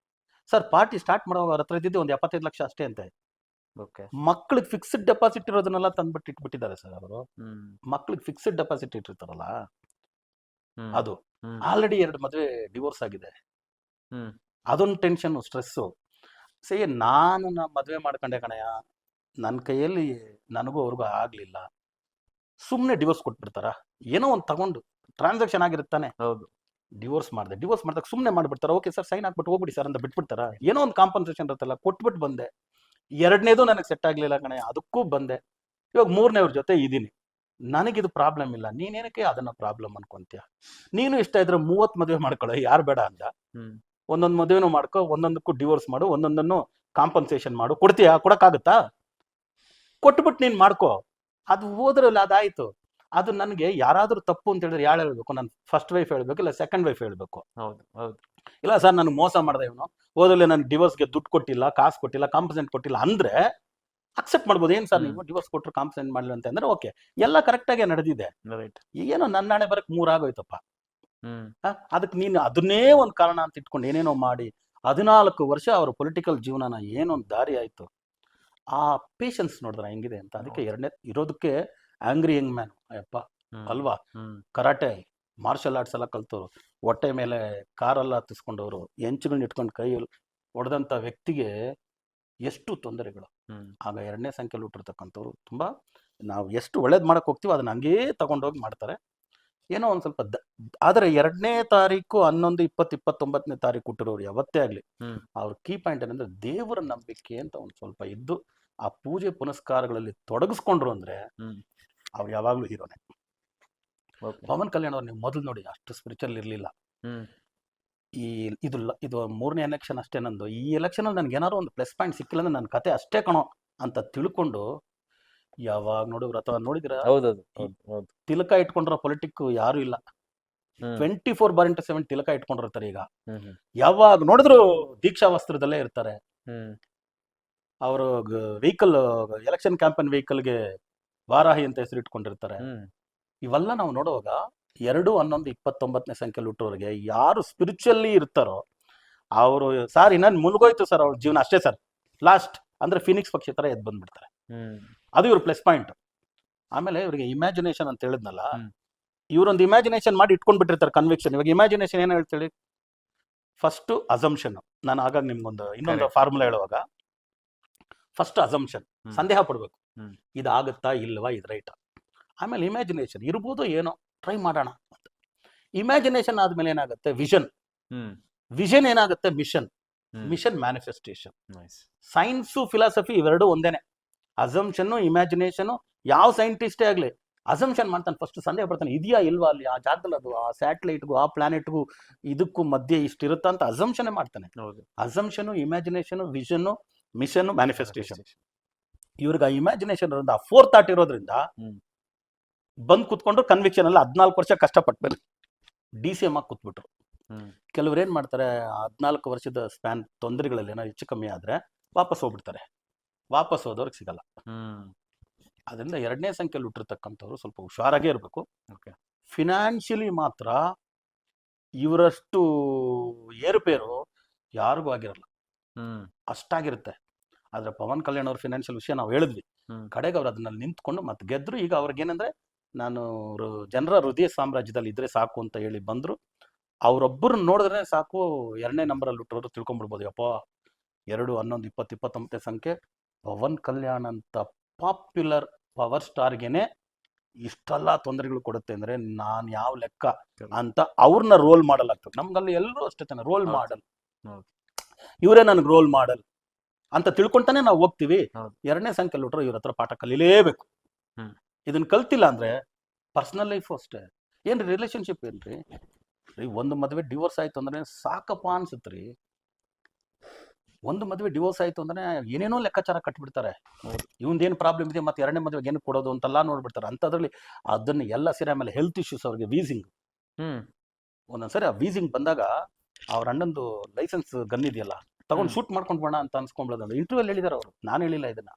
ಸರ್ ಪಾರ್ಟಿ ಸ್ಟಾರ್ಟ್ ಮಾಡುವಾಗ ಅವ್ರ ಹತ್ರ ಇದ್ದಿದ್ದು ಒಂದು 75 ಲಕ್ಷ ಅಷ್ಟೇ ಅಂತೆ. ಓಕೆ. ಮಕ್ಳಿಗೆ ಫಿಕ್ಸ್ಡ್ ಡೆಪಾಸಿಟ್ ಇರೋದನ್ನೆಲ್ಲ ತಂದ್ಬಿಟ್ಟು ಇಟ್ಬಿಟ್ಟಿದ್ದಾರೆ ಸರ್ ಅವರು. ಹ್ಮ್ ಮಕ್ಳಿಗೆ ಫಿಕ್ಸ್ಡ್ ಡೆಪಾಸಿಟ್ ಇಟ್ಟಿರ್ತಾರಲ್ಲ ಹ್ಮ್ ಅದು. ಹ್ಮ್ ಆಲ್ರೆಡಿ 2 ಮದುವೆ ಡಿವೋರ್ಸ್ ಆಗಿದೆ. ಹ್ಮ್ ಅದೊಂದು ಟೆನ್ಷನ್ ಸ್ಟ್ರೆಸ್ಸು. ನಾನು ಮದುವೆ ಮಾಡ್ಕೊಂಡೆ ಕಣಯ್ಯ, ನನ್ನ ಕೈಯಲ್ಲಿ ನನಗೂ ಅವ್ರಿಗೂ ಆಗ್ಲಿಲ್ಲ, ಸುಮ್ಮನೆ ಡಿವೋರ್ಸ್ ಕೊಟ್ಬಿಡ್ತಾರ? ಏನೋ ಒಂದು ತಗೊಂಡು ಟ್ರಾನ್ಸಾಕ್ಷನ್ ಆಗಿರುತ್ತಾನೆ, ಹೌದು. ಡಿವೋರ್ಸ್ ಮಾಡಿದಾಗ ಸುಮ್ಮನೆ ಮಾಡ್ಬಿಡ್ತಾರ. ಓಕೆ ಸರ್ ಸೈನ್ ಹಾಕ್ಬಿಟ್ಟು ಹೋಗ್ಬಿಡಿ ಸರ್ ಅಂತ ಬಿಟ್ಬಿಡ್ತಾರ? ಏನೋ ಒಂದು ಕಾಂಪನ್ಸೇಷನ್ ಇರುತ್ತಲ್ಲ, ಕೊಟ್ಬಿಟ್ಟು ಬಂದೆ. 2ನೇದು ನನಗೆ ಸೆಟ್ ಆಗ್ಲಿಲ್ಲ ಕಣಯ್ಯ, ಅದಕ್ಕೂ ಬಂದೆ. ಇವಾಗ 3ನೇವ್ರ ಜೊತೆ ಇದೀನಿ. ನನಗಿದು ಪ್ರಾಬ್ಲಮ್ ಇಲ್ಲ, ನೀನೇನಕ್ಕೆ ಅದನ್ನ ಪ್ರಾಬ್ಲಮ್ ಅನ್ಕೊಂತೀಯ? ನೀನು ಇಷ್ಟ ಇದ್ರೆ 30 ಮದುವೆ ಮಾಡ್ಕೊಳ್ಳೋ, ಯಾರು ಬೇಡ ಅಂದ? ಹ್ಮ್ ಒಂದೊಂದು ಮದುವೆನೂ ಮಾಡ್ಕೊ, ಒಂದೊಂದಕ್ಕೂ ಡಿವೋರ್ಸ್ ಮಾಡು, ಒಂದೊಂದನ್ನು ಕಾಂಪನ್ಸೇಷನ್ ಮಾಡು. ಕೊಡ್ತೀಯಾ? ಕೊಡಕ್ಕಾಗತ್ತಾ? ಕೊಟ್ಬಿಟ್ಟು ನೀನ್ ಮಾಡ್ಕೋ. ಅದು ಹೋದ್ರಲ್ಲ, ಅದಾಯ್ತು. ಅದು ನನಗೆ ಯಾರಾದ್ರೂ ತಪ್ಪು ಅಂತ ಹೇಳಿದ್ರೆ ಯಾರು ಹೇಳ್ಬೇಕು? ನಾನು ಫಸ್ಟ್ ವೈಫ್ ಹೇಳ್ಬೇಕು, ಇಲ್ಲ ಸೆಕೆಂಡ್ ವೈಫ್ ಹೇಳ್ಬೇಕು? ಹೌದು ಹೌದು ಇಲ್ಲ ಸರ್ ನನಗೆ ಮೋಸ ಮಾಡ್ದೆ ಇವನು, ಹೋದಲ್ಲಿ ನಾನು ಡಿವೋರ್ಸ್ಗೆ ದುಡ್ಡು ಕೊಟ್ಟಿಲ್ಲ, ಕಾಸು ಕೊಟ್ಟಿಲ್ಲ, ಕಾಂಪನ್ಸೇಟ್ ಕೊಟ್ಟಿಲ್ಲ ಅಂದ್ರೆ ಅಕ್ಸೆಪ್ಟ್ ಮಾಡ್ಬೋದು. ಏನ್ ಸರ್ ನೀವು ಡಿವೋರ್ಸ್ ಕೊಟ್ಟರು ಕಾಂಪನ್ಸೇಟ್ ಮಾಡಲಿಲ್ಲ ಅಂತ ಅಂದ್ರೆ ಓಕೆ, ಎಲ್ಲ ಕರೆಕ್ಟಾಗಿ ನಡೆದಿದೆ. ರೈಟ್. ಏನೋ ನನ್ನ ಹಣೆ ಬರಕ್ 3 ಆಗೋಯ್ತಪ್ಪ. ಹ್ಮ್ ಅದಕ್ಕೆ ನೀನು ಅದನ್ನೇ ಒಂದು ಕಾರಣ ಅಂತ ಇಟ್ಕೊಂಡು ಏನೇನೋ ಮಾಡಿ 14 ವರ್ಷ ಅವ್ರ ಪೊಲಿಟಿಕಲ್ ಜೀವನನ ಏನೊಂದು ದಾರಿ ಆಯ್ತು. ಆ ಪೇಷನ್ಸ್ ನೋಡಿದ್ರ ಹೆಂಗಿದೆ ಅಂತ. ಅದಕ್ಕೆ ಎರಡನೇ ಇರೋದಕ್ಕೆ ಆಂಗ್ರಿ ಯಂಗ್ ಮ್ಯಾನ್ ಅಯ್ಯಪ್ಪ ಅಲ್ವಾ. ಕರಾಟೆ, ಮಾರ್ಷಲ್ ಆರ್ಟ್ಸ್ ಎಲ್ಲ ಕಲ್ತವ್ರು, ಹೊಟ್ಟೆ ಮೇಲೆ ಕಾರೆಲ್ಲ ಹತ್ತಿಸ್ಕೊಂಡವ್ರು, ಹೆಂಚುಗಳನ್ನ ಇಟ್ಕೊಂಡು ಕೈಯಲ್ಲಿ ಹೊಡೆದಂಥ ವ್ಯಕ್ತಿಗೆ ಎಷ್ಟು ತೊಂದರೆಗಳು. ಆಗ ಎರಡನೇ ಸಂಖ್ಯೆಯಲ್ಲಿ ಹುಟ್ಟಿರ್ತಕ್ಕಂಥವ್ರು ತುಂಬಾ, ನಾವು ಎಷ್ಟು ಒಳ್ಳೇದು ಮಾಡಕ್ ಹೋಗ್ತೀವೋ ಅದನ್ನ ಹಂಗೇ ತಗೊಂಡೋಗಿ ಮಾಡ್ತಾರೆ. ಏನೋ ಒಂದು ಸ್ವಲ್ಪ ಆದರೆ 2ನೇ ತಾರೀಕು 11, 20, 29ನೇ ತಾರೀಕು ಹುಟ್ಟಿರೋರು ಯಾವತ್ತೇ ಆಗಲಿ ಅವ್ರ ಕೀ ಪಾಯಿಂಟ್ ಏನಂದ್ರೆ ದೇವರ ನಂಬಿಕೆ ಅಂತ ಒಂದು ಸ್ವಲ್ಪ ಇದ್ದು ಆ ಪೂಜೆ ಪುನಸ್ಕಾರಗಳಲ್ಲಿ ತೊಡಗಿಸ್ಕೊಂಡ್ರು ಅಂದ್ರೆ ಅವ್ರು ಯಾವಾಗ್ಲೂ ಹೀರೋನೆ. ಪವನ್ ಕಲ್ಯಾಣ್ ಅವ್ರು ನೀವು ಮೊದಲು ನೋಡಿ ಅಷ್ಟು ಸ್ಪಿರಿಚುವಲ್ ಇರಲಿಲ್ಲ. ಈ ಇದು 3ನೇ ಎಲೆಕ್ಷನ್ ಅಷ್ಟೇ ನಂದು. ಈ ಎಲೆಕ್ಷನ್ ಅಲ್ಲಿ ನನ್ಗೆ ಏನಾದ್ರು ಒಂದು ಪ್ಲಸ್ ಪಾಯಿಂಟ್ ಸಿಕ್ಕಿಲ್ಲ ಅಂದ್ರೆ ನನ್ನ ಕತೆ ಅಷ್ಟೇ ಕಣೋ ಅಂತ ತಿಳ್ಕೊಂಡು ಯಾವಾಗ ನೋಡಿದ್ರು ಅಥವಾ ನೋಡಿದ್ರ ತಿಲಕ ಇಟ್ಕೊಂಡಿರೋ ಪೊಲಿಟಿಕ್ ಯಾರು ಇಲ್ಲ. 24/7 ತಿಲಕ ಇಟ್ಕೊಂಡಿರ್ತಾರೆ. ಈಗ ಯಾವಾಗ ನೋಡಿದ್ರು ದೀಕ್ಷಾ ವಸ್ತ್ರದಲ್ಲೇ ಇರ್ತಾರೆ. ಅವರು ವೆಹಿಕಲ್, ಎಲೆಕ್ಷನ್ ಕ್ಯಾಂಪೇನ್ ವೆಹಿಕಲ್ಗೆ ವಾರಾಹಿ ಅಂತ ಹೆಸರು ಇಟ್ಕೊಂಡಿರ್ತಾರೆ. ಇವೆಲ್ಲ ನಾವು ನೋಡುವಾಗ 2, 11, 29ನೇ ಸಂಖ್ಯೆಯಲ್ಲಿ ಹುಟ್ಟೋರಿಗೆ ಯಾರು ಸ್ಪಿರಿಚುವಲ್ಲಿ ಇರ್ತಾರೋ ಅವರು ಸರ್ ಇನ್ನೊಂದು ಮುಳುಗೋಯ್ತು ಸರ್ ಅವ್ರ ಜೀವನ ಅಷ್ಟೇ ಸರ್, ಲಾಸ್ಟ್ ಅಂದ್ರೆ ಫಿನಿಕ್ಸ್ ಪಕ್ಷಿ ತರ ಎದ್ದು ಬಂದ್ಬಿಡ್ತಾರೆ. ಅದು ಇವ್ರ ಪ್ಲಸ್ ಪಾಯಿಂಟ್. ಆಮೇಲೆ ಇವರಿಗೆ ಇಮ್ಯಾಜಿನೇಷನ್ ಅಂತ ಹೇಳಿದ್ನಲ್ಲ, ಇವರೊಂದು ಇಮ್ಯಾಜಿನೇಷನ್ ಮಾಡಿ ಇಟ್ಕೊಂಡ್ಬಿಟ್ಟಿರ್ತಾರೆ ಕನ್ವಿಕ್ಷನ್. ಇವಾಗ ಇಮ್ಯಾಜಿನೇಷನ್ ಏನು ಹೇಳ್ತೇಳಿ, ಫಸ್ಟ್ ಅಸಂಪ್ಷನ್. ನಾನು ಆಗಾಗ ನಿಮ್ಗೊಂದು ಇನ್ನೊಂದು ಫಾರ್ಮುಲಾ ಹೇಳುವಾಗ ಫಸ್ಟ್ ಅಸಂಪ್ಷನ್, ಸಂದೇಹ ಪಡ್ಬೇಕು, ಇದಾಗುತ್ತಾ ಇಲ್ವಾ, ಇದು ರೈಟ್. ಆಮೇಲೆ ಇಮ್ಯಾಜಿನೇಷನ್ ಇರ್ಬೋದು, ಏನೋ ಟ್ರೈ ಮಾಡೋಣ ಅಂತ. ಇಮ್ಯಾಜಿನೇಷನ್ ಆದ್ಮೇಲೆ ಏನಾಗುತ್ತೆ ವಿಷನ್, ವಿಷನ್ ಏನಾಗುತ್ತೆ mission, mission manifestation. Science philosophy ಇವೆರಡು ಒಂದೇನೆ. ಅಸಂಪ್ಷನ್, ಇಮ್ಯಾಜಿನೇಷನ್, ಯಾವ ಸೈಂಟಿಸ್ಟೇ ಆಗ್ಲಿ ಅಸಂಪ್ಷನ್ ಮಾಡ್ತಾನೆ, ಫಸ್ಟ್ ಸಂದೇಹ ಪಡ್ತಾನೆ ಇದೆಯಾ ಇಲ್ವಾ ಅಲ್ಲಿ ಆ ಜಾಗದಲ್ಲಿ, ಅದು ಆ ಸ್ಯಾಟಲೈಟ್ಗೂ ಆ ಪ್ಲಾನೆಟ್ಗೂ ಇದಕ್ಕೂ ಮಧ್ಯೆ ಇಷ್ಟಿರುತ್ತಾ ಅಂತ ಅಸಂಪ್ಷನ್ ಮಾಡ್ತಾನೆ. Assumption, imagination, vision, mission, manifestation. ಇವ್ರಿಗೆ ಆ ಇಮ್ಯಾಜಿನೇಷನ್ ಆ 4th ಥಾಟ್ ಇರೋದ್ರಿಂದ ಬಂದ್ ಕುತ್ಕೊಂಡ್ರು ಕನ್ವಿಕ್ಷನ್ ಅಲ್ಲಿ 14 ವರ್ಷ ಕಷ್ಟಪಟ್ಮೇಲೆ DCM ಆಗಿ ಕೂತ್ಬಿಟ್ರು. ಕೆಲವ್ರು ಏನ್ ಮಾಡ್ತಾರೆ, 14 ವರ್ಷದ ಸ್ಪ್ಯಾನ್ ತೊಂದರೆಗಳಲ್ಲಿ ಏನೋ ಹೆಚ್ಚು ಕಮ್ಮಿ ಆದ್ರೆ ವಾಪಸ್ ಹೋಗ್ಬಿಡ್ತಾರೆ. ವಾಪಸ್ ಹೋದವ್ರಿಗೆ ಸಿಗಲ್ಲ. ಅದರಿಂದ 2ನೇ ಸಂಖ್ಯೆಯಲ್ಲಿ ಹುಟ್ಟಿರ್ತಕ್ಕಂಥವ್ರು ಸ್ವಲ್ಪ ಹುಷಾರಾಗೇ ಇರಬೇಕು. ಫಿನಾನ್ಷಿಯಲಿ ಮಾತ್ರ ಇವರಷ್ಟು ಏರುಪೇರು ಯಾರಿಗೂ ಆಗಿರಲ್ಲ, ಅಷ್ಟಾಗಿರುತ್ತೆ. ಆದ್ರೆ ಪವನ್ ಕಲ್ಯಾಣ್ ಅವ್ರ ಫಿನಾನ್ಷಿಯಲ್ ವಿಷಯ ನಾವು ಹೇಳಿದ್ವಿ, ಕಡೆಗೆ ಅವ್ರು ಅದನ್ನಲ್ಲಿ ನಿಂತ್ಕೊಂಡು ಮತ್ತೆ ಗೆದ್ರು. ಈಗ ಅವ್ರಿಗೇನಂದ್ರೆ ನಾನು ಜನರ ಹೃದಯ ಸಾಮ್ರಾಜ್ಯದಲ್ಲಿ ಇದ್ರೆ ಸಾಕು ಅಂತ ಹೇಳಿ ಬಂದ್ರು. ಅವ್ರೊಬ್ಬರನ್ನ ನೋಡಿದ್ರೆ ಸಾಕು 2ನೇ ನಂಬರಲ್ಲಿ ಹುಟ್ಟರೋರು ತಿಳ್ಕೊಂಡ್ಬಿಡ್ಬೋದು, ಯಪ್ಪ 2, 11, 20, 29ನೇ ಸಂಖ್ಯೆ ಪವನ್ ಕಲ್ಯಾಣ್ ಅಂತ ಪಾಪ್ಯುಲರ್ ಪವರ್ ಸ್ಟಾರ್ಗೆನೆ ಇಷ್ಟೆಲ್ಲ ತೊಂದರೆಗಳು ಕೊಡುತ್ತೆ ಅಂದ್ರೆ ನಾನ್ ಯಾವ ಲೆಕ್ಕ ಅಂತ ಅವ್ರನ್ನ ರೋಲ್ ಮಾಡಲ್ ಆಗ್ತದೆ. ನಮ್ಗಲ್ಲಿ ಎಲ್ಲರೂ ಅಷ್ಟೇ ತಾನೆ ರೋಲ್ ಮಾಡಲ್, ಇವರೇ ನನ್ಗೆ ರೋಲ್ ಮಾಡಲ್ ಅಂತ ತಿಳ್ಕೊಂತಾನೆ ನಾವು ಹೋಗ್ತೀವಿ. 2ನೇ ಸಂಖ್ಯೆಯಲ್ಲಿ ಹುಟ್ಟರು ಇವ್ರ ಹತ್ರ ಪಾಠ ಕಲೀಲೇಬೇಕು. ಇದನ್ನ ಕಲ್ತಿಲ್ಲ ಅಂದ್ರೆ ಪರ್ಸನಲ್ ಲೈಫ್ ಅಷ್ಟೇ. ಏನ್ರಿ ರಿಲೇಶನ್ಶಿಪ್ ಏನ್ರಿ, ಒಂದು ಮದುವೆ ಡಿವೋರ್ಸ್ ಆಯ್ತು ಅಂದ್ರೆ ಸಾಕಪ್ಪ ಅನ್ಸುತ್ರಿ. ಒಂದು ಮದುವೆ ಡಿವೋರ್ಸ್ ಆಯ್ತು ಅಂದ್ರೆ ಏನೇನೋ ಲೆಕ್ಕಾಚಾರ ಕಟ್ಬಿಡ್ತಾರೆ. ಇವಂದೇನು ಪ್ರಾಬ್ಲಮ್ ಇದೆ ಮತ್ತೆ 2ನೇ ಮದುವೆಗೆ ಏನು ಕೊಡೋದು ಅಂತೆಲ್ಲ ನೋಡ್ಬಿಡ್ತಾರೆ. ಅಂತದ್ರಲ್ಲಿ ಅದನ್ನ ಎಲ್ಲ ಸೇರಿ ಆಮೇಲೆ ಹೆಲ್ತ್ ಇಶ್ಯೂಸ್, ಅವ್ರಿಗೆ ವೀಸಿಂಗ್. ಒಂದೊಂದ್ಸರಿ ಆ ವೀಸಿಂಗ್ ಬಂದಾಗ ಅವ್ರ ಅಣ್ಣಂದು ಲೈಸೆನ್ಸ್ ಗನ್ ಇದೆಯಲ್ಲ ತಗೊಂಡು ಶೂಟ್ ಮಾಡ್ಕೊಂಡು ಬೇಡ ಅಂತ ಅನ್ಸ್ಕೊಂಡ್ಬಿಡೋದು. ಇಂಟರ್ವ್ಯೂ ಹೇಳಿದಾರೆ ಅವರು, ನಾನು ಹೇಳಿಲ್ಲ ಇದನ್ನ.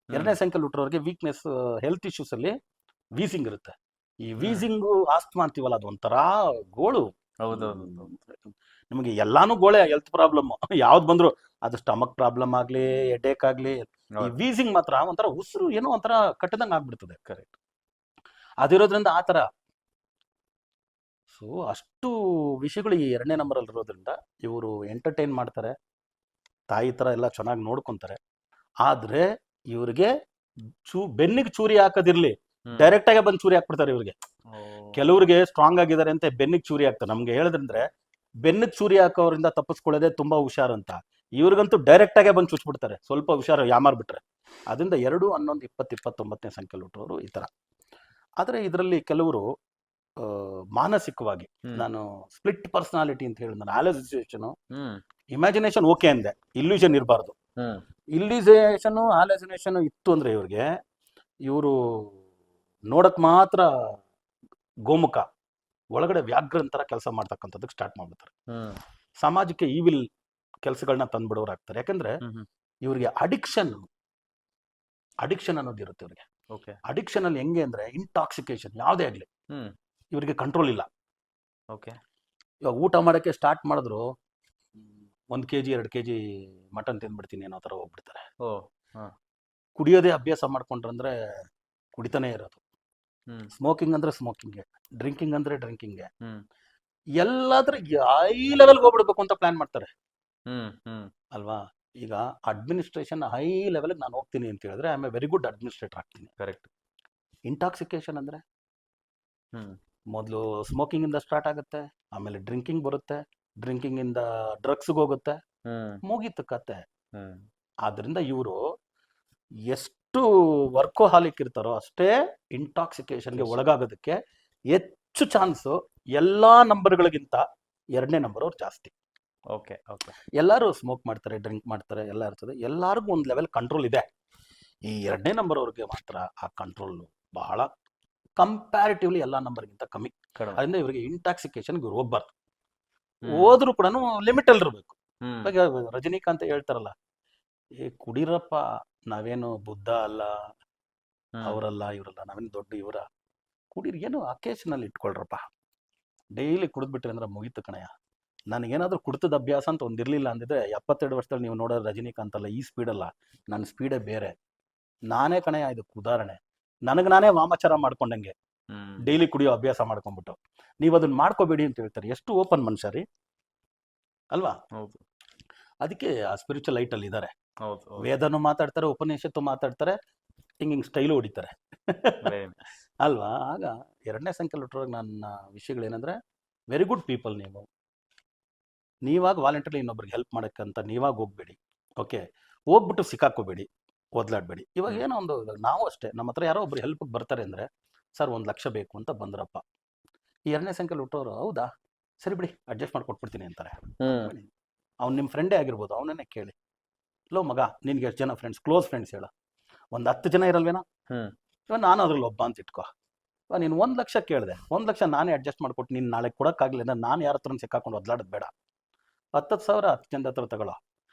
2ನೇ ಸಂಖ್ಯೆಯಲ್ಲಿ ಹುಟ್ಟರೋರಿಗೆ ವೀಕ್ನೆಸ್, ಹೆಲ್ತ್ ಇಶ್ಯೂಸ್ ಅಲ್ಲಿ ವೀಸಿಂಗ್ ಇರುತ್ತೆ. ಈ ವೀಸಿಂಗು ಆಸ್ತಮಾ ಅಂತೀವಲ್ಲ, ಅದು ಒಂಥರ ಗೋಳು. ನಿಮಗೆ ಎಲ್ಲಾನು ಗೋಳೆ, ಹೆಲ್ತ್ ಪ್ರಾಬ್ಲಮ್ ಯಾವ್ದು ಬಂದ್ರು, ಅದು ಸ್ಟಮಕ್ ಪ್ರಾಬ್ಲಮ್ ಆಗ್ಲಿ, ಹೆಡೇಕ್ ಆಗ್ಲಿ, ಈ ವೀಸಿಂಗ್ ಮಾತ್ರ ಒಂಥರ ಉಸಿರು ಏನೋ ಒಂಥರ ಕಟ್ಟದಂಗ ಆಗ್ಬಿಡ್ತದೆ. ಕರೆಕ್ಟ್. ಅದಿರೋದ್ರಿಂದ ಆತರ ಸೊ ಅಷ್ಟು ವಿಷಯಗಳು ಈ 2ನೇ ನಂಬರ್ ಅಲ್ಲಿ ಇರೋದ್ರಿಂದ ಇವರು ಎಂಟರ್ಟೈನ್ ಮಾಡ್ತಾರೆ, ತಾಯಿ ತರ ಎಲ್ಲ ಚೆನ್ನಾಗಿ ನೋಡ್ಕೊಂತಾರೆ. ಆದ್ರೆ ಇವ್ರಿಗೆ ಬೆನ್ನಿಗೆ ಚೂರಿ ಹಾಕೋದಿರ್ಲಿ, ಡೈರೆಕ್ಟ್ ಆಗಿ ಬಂದು ಚೂರಿ ಹಾಕ್ಬಿಡ್ತಾರೆ. ಇವ್ರಿಗೆ ಕೆಲವ್ರಿಗೆ ಸ್ಟ್ರಾಂಗ್ ಆಗಿದ್ದಾರೆ ಅಂತ ಬೆನ್ನಿಗೆ ಚೂರಿ ಹಾಕ್ತಾರೆ. ನಮ್ಗೆ ಹೇಳಿದ್ರೆ ಬೆನ್ನಿಗೆ ಚೂರಿ ಹಾಕೋರಿಂದ ತಪ್ಪಿಸ್ಕೊಳ್ಳೋದೇ ತುಂಬಾ ಹುಷಾರು ಅಂತ. ಇವ್ರಿಗಂತೂ ಡೈರೆಕ್ಟ್ ಆಗೇ ಬಂದು ಚುಚ್ಬಿಡ್ತಾರೆ, ಸ್ವಲ್ಪ ಹುಷಾರು ಯಾಮಾರ್ ಬಿಟ್ರೆ. ಅದರಿಂದ 2, 11, 20, 29ನೇ ಸಂಖ್ಯೆಯಲ್ಲಿ ಹುಟ್ಟೋರು ಈ ತರ ಆದರೆ ಇದರಲ್ಲಿ ಕೆಲವರು ಮಾನಸಿಕವಾಗಿ ಹ್ಮ್. ನಾನು ಸ್ಪ್ಲಿಟ್ ಪರ್ಸನಾಲಿಟಿ ಅಂತ ಹೇಳಿ ನಾನು ಆಲೋಸಿಯೇಷನ್ ಹ್ಮ್ ಇಮ್ಯಾಜಿನೇಷನ್ ಓಕೆ ಅಂದೆ, ಇಲ್ಯೂಷನ್ ಇರಬಾರ್ದು. ಹ್ಮ್ ಇಲ್ಯೂಷನ್ ಆಲೋಸಿನೇಷನ್ ಇತ್ತು ಅಂದ್ರೆ ಇವರು ನೋಡಕ್ ಮಾತ್ರ ಗೋಮುಖ, ಒಳಗಡೆ ವ್ಯಾಘ್ರನ್ ತರ ಕೆಲಸ ಮಾಡ್ತಕ್ಕಂಥದ್ದಕ್ಕೆ ಸ್ಟಾರ್ಟ್ ಮಾಡ್ಬಿಡ್ತಾರೆ. ಹ್ಮ್ ಸಮಾಜಕ್ಕೆ ಈವಿಲ್ ಕೆಲಸಗಳನ್ನ ತಂದ್ಬಿಡೋರು ಆಗ್ತಾರೆ. ಯಾಕಂದ್ರೆ ಹ್ಮ್ ಇವ್ರಿಗೆ ಅಡಿಕ್ಷನ್ ಅನ್ನೋದು ಇರುತ್ತೆ ಇವ್ರಿಗೆ. ಓಕೆ. ಅಡಿಕ್ಷನ್ ಅಲ್ಲಿ ಹೆಂಗೆ ಅಂದ್ರೆ ಇಂಟಾಕ್ಸಿಕೇಶನ್ ಯಾವುದೇ ಆಗ್ಲಿ ಹ್ಮ್ ಇವರಿಗೆ ಕಂಟ್ರೋಲ್ ಇಲ್ಲ. ಓಕೆ. ಇವಾಗ ಊಟ ಮಾಡೋಕ್ಕೆ ಸ್ಟಾರ್ಟ್ ಮಾಡಿದ್ರು 1 kg 2 kg ಮಟನ್ ತಿಂದ್ಬಿಡ್ತೀನಿ ಅನ್ನೋ ಥರ ಹೋಗ್ಬಿಡ್ತಾರೆ. ಓ. ಕುಡಿಯೋದೇ ಅಭ್ಯಾಸ ಮಾಡ್ಕೊಂಡ್ರಂದ್ರೆ ಕುಡಿತಾನೆ ಇರೋದು. ಹ್ಮ್ ಸ್ಮೋಕಿಂಗ್ ಅಂದ್ರೆ ಸ್ಮೋಕಿಂಗ್ಗೆ, ಡ್ರಿಂಕಿಂಗ್ ಅಂದ್ರೆ ಡ್ರಿಂಕಿಂಗ್ಗೆ, ಹ್ಮ್ ಎಲ್ಲಾದ್ರೂ ಹೈ ಲೆವೆಲ್ಗೆ ಹೋಗ್ಬಿಡ್ಬೇಕು ಅಂತ ಪ್ಲಾನ್ ಮಾಡ್ತಾರೆ ಹ್ಮ್ ಅಲ್ವಾ. ಈಗ ಅಡ್ಮಿನಿಸ್ಟ್ರೇಷನ್ ಹೈ ಲೆವೆಲ್ಗೆ ನಾನು ಹೋಗ್ತೀನಿ ಅಂತ ಹೇಳಿದ್ರೆ I am A very good administrator ಆಗ್ತೀನಿ. ಕರೆಕ್ಟ್. ಇಂಟಾಕ್ಸಿಕೇಶನ್ ಅಂದ್ರೆ ಹ್ಮ್ ಮೊದಲು ಸ್ಮೋಕಿಂಗ್ ಇಂದ ಸ್ಟಾರ್ಟ್ ಆಗುತ್ತೆ, ಆಮೇಲೆ ಡ್ರಿಂಕಿಂಗ್ ಬರುತ್ತೆ, ಡ್ರಿಂಕಿಂಗ್ ಇಂದ ಡ್ರಗ್ಸ್ಗೆ ಹೋಗುತ್ತೆ, ಹ್ಮ್ ಮುಗೀತು ಕತೆ. ಹ್ಮ್ ಆದ್ರಿಂದ ಇವರು ಎಷ್ಟು ವರ್ಕೋಹಾಲಿಕ್ ಇರ್ತಾರೋ ಅಷ್ಟೇ ಇಂಟಾಕ್ಸಿಕೇಶನ್ಗೆ ಒಳಗಾಗೋದಕ್ಕೆ ಹೆಚ್ಚು ಚಾನ್ಸು. ಎಲ್ಲಾ ನಂಬರ್ಗಳಿಗಿಂತ 2ನೇ ನಂಬರ್ ಅವ್ರು ಜಾಸ್ತಿ. ಓಕೆ. ಓಕೆ. ಎಲ್ಲರೂ ಸ್ಮೋಕ್ ಮಾಡ್ತಾರೆ, ಡ್ರಿಂಕ್ ಮಾಡ್ತಾರೆ, ಎಲ್ಲ ಇರ್ತದೆ, ಎಲ್ಲರಿಗೂ ಒಂದು ಲೆವೆಲ್ ಕಂಟ್ರೋಲ್ ಇದೆ. ಈ 2ನೇ ನಂಬರ್ ಅವ್ರಿಗೆ ಮಾತ್ರ ಆ ಕಂಟ್ರೋಲ್ ಬಹಳ ಕಂಪ್ಯಾರಿಟಿವ್ಲಿ ಎಲ್ಲ ನಂಬರ್ಗಿಂತ ಕಮ್ಮಿ. ಕಡಿಮೆ. ಅದರಿಂದ ಇವರಿಗೆ ಇಂಟಾಕ್ಸಿಕೇಶನ್ ಇವ್ರು ಹೋಗ್ಬಾರ್ದು. ಹ್ಮ್. ಹೋದ್ರೂ ಕೂಡ ಲಿಮಿಟ್ ಅಲ್ಲಿ ಇರಬೇಕು. ಹ್ಮ್ ಇವಾಗ ರಜನಿಕಾಂತ್ ಹೇಳ್ತಾರಲ್ಲ, ಏ ಕುಡೀರಪ್ಪ, ನಾವೇನು ಬುದ್ಧ ಅಲ್ಲ, ಹ್ಮ್ ಅವರಲ್ಲ ಇವರಲ್ಲ, ನಾವೇನು ದೊಡ್ಡ ಇವರ, ಕುಡೀರಿ, ಏನು ಅಕೇಶನಲ್ಲಿ ಇಟ್ಕೊಳ್ರಪ್ಪ, ಡೈಲಿ ಕುಡಿದ್ಬಿಟ್ರಿ ಅಂದ್ರೆ ಮುಗೀತು ಕಣಯ್ಯ. ನನಗೇನಾದ್ರೂ ಕುಡ್ತದ ಅಭ್ಯಾಸ ಅಂತ ಒಂದಿರಲಿಲ್ಲ ಅಂದಿದ್ರೆ 72 ವರ್ಷದಲ್ಲಿ ನೀವು ನೋಡೋ ರಜನಿಕಾಂತ್ ಅಲ್ಲ, ಈ ಸ್ಪೀಡಲ್ಲ, ನನ್ನ ಸ್ಪೀಡೇ ಬೇರೆ. ನಾನೇ ಕಣಯ್ಯ ಇದಕ್ಕೆ ಉದಾಹರಣೆ. ನನಗೆ ನಾನೇ ವಾಮಾಚಾರ ಮಾಡ್ಕೊಂಡಂಗೆ ಹ್ಮ್ ಡೈಲಿ ಕುಡಿಯೋ ಅಭ್ಯಾಸ ಮಾಡ್ಕೊಂಡ್ಬಿಟ್ಟು. ನೀವು ಅದನ್ನ ಮಾಡ್ಕೋಬೇಡಿ ಅಂತ ಹೇಳ್ತಾರೆ. ಎಷ್ಟು ಓಪನ್ ಮನುಷ್ಯ ರೀ ಅಲ್ವಾ. ಹೌದು ಅದಕ್ಕೆ ಆ ಸ್ಪಿರಿಚುವಲ್ ಲೈಟಲ್ಲಿ ಇದ್ದಾರೆ. ಹೌದು ಹೌದು. ವೇದನು ಮಾತಾಡ್ತಾರೆ, ಉಪನಿಷತ್ತು ಮಾತಾಡ್ತಾರೆ, ಹಿಂಗಿಂಗ್ ಸ್ಟೈಲು ಹೊಡಿತಾರೆ Very nice. ಅಲ್ವಾ. ಆಗ 2ನೇ ಸಂಖ್ಯೆಯಲ್ಲಿ ಹುಟ್ಟುವಾಗ ನನ್ನ ವಿಷಯಗಳೇನೆಂದ್ರೆ, ವೆರಿ ಗುಡ್ ಪೀಪಲ್. ನೀವಾಗ ವಾಲಂಟರಿ ಇನ್ನೊಬ್ರಿಗೆ ಹೆಲ್ಪ್ ಮಾಡೋಕ್ಕಂತ ನೀವಾಗ ಹೋಗ್ಬೇಡಿ. ಓಕೆ, ಹೋಗ್ಬಿಟ್ಟು ಸಿಕ್ಕಾಕೋಬೇಡಿ, ಓದ್ಲಾಡ್ಬೇಡಿ. ಇವಾಗ ಏನೋ ಒಂದು, ನಾವು ಅಷ್ಟೇ, ನಮ್ಮ ಹತ್ರ ಯಾರೋ ಒಬ್ರು ಹೆಲ್ಪ್ ಬರ್ತಾರೆ ಅಂದ್ರೆ, ಸರ್ 1 ಲಕ್ಷ ಬೇಕು ಅಂತ ಬಂದ್ರಪ್ಪ. ಈ 2ನೇ ಸಂಖ್ಯೆಯಲ್ಲಿ ಹುಟ್ಟೋರು, ಹೌದಾ ಸರಿ ಬಿಡಿ ಅಡ್ಜಸ್ಟ್ ಮಾಡಿ ಕೊಟ್ಬಿಡ್ತೀನಿ ಅಂತಾರೆ. ಹ್ಮ್ ಅವ್ನು ನಿಮ್ಮ ಫ್ರೆಂಡೇ ಆಗಿರ್ಬೋದು, ಅವನನ್ನೇ ಕೇಳಿ, ಲೋ ಮಗ ನಿನ್ಗೆ ಎಷ್ಟು ಜನ ಫ್ರೆಂಡ್ಸ್, ಕ್ಲೋಸ್ ಫ್ರೆಂಡ್ಸ್ ಹೇಳ, ಒಂದು 10 ಜನ ಇರಲ್ವೇನೋ. ಹ್ಮ್ ಇವಾಗ ನಾನು ಅದ್ರಲ್ಲಿ ಒಬ್ಬ ಅಂತ ಇಟ್ಕೋ. ಇವಾಗ ನೀನು 1 ಲಕ್ಷ ಕೇಳಿದೆ, 1 ಲಕ್ಷ ನಾನೇ ಅಡ್ಜಸ್ಟ್ ಮಾಡ್ಕೊಟ್ಟು ನೀನು ನಾಳೆ ಕೊಡೋಕ್ಕಾಗಲಿಲ್ಲ, ನಾನು ಯಾರ ಹತ್ರ ಸಿಕ್ಕಾಕೊಂಡು ಒದ್ಲಾಡೋದು ಬೇಡ. 10,000 10 ಜನದ ಹತ್ರ ತಗೊಳ್ಳೋ.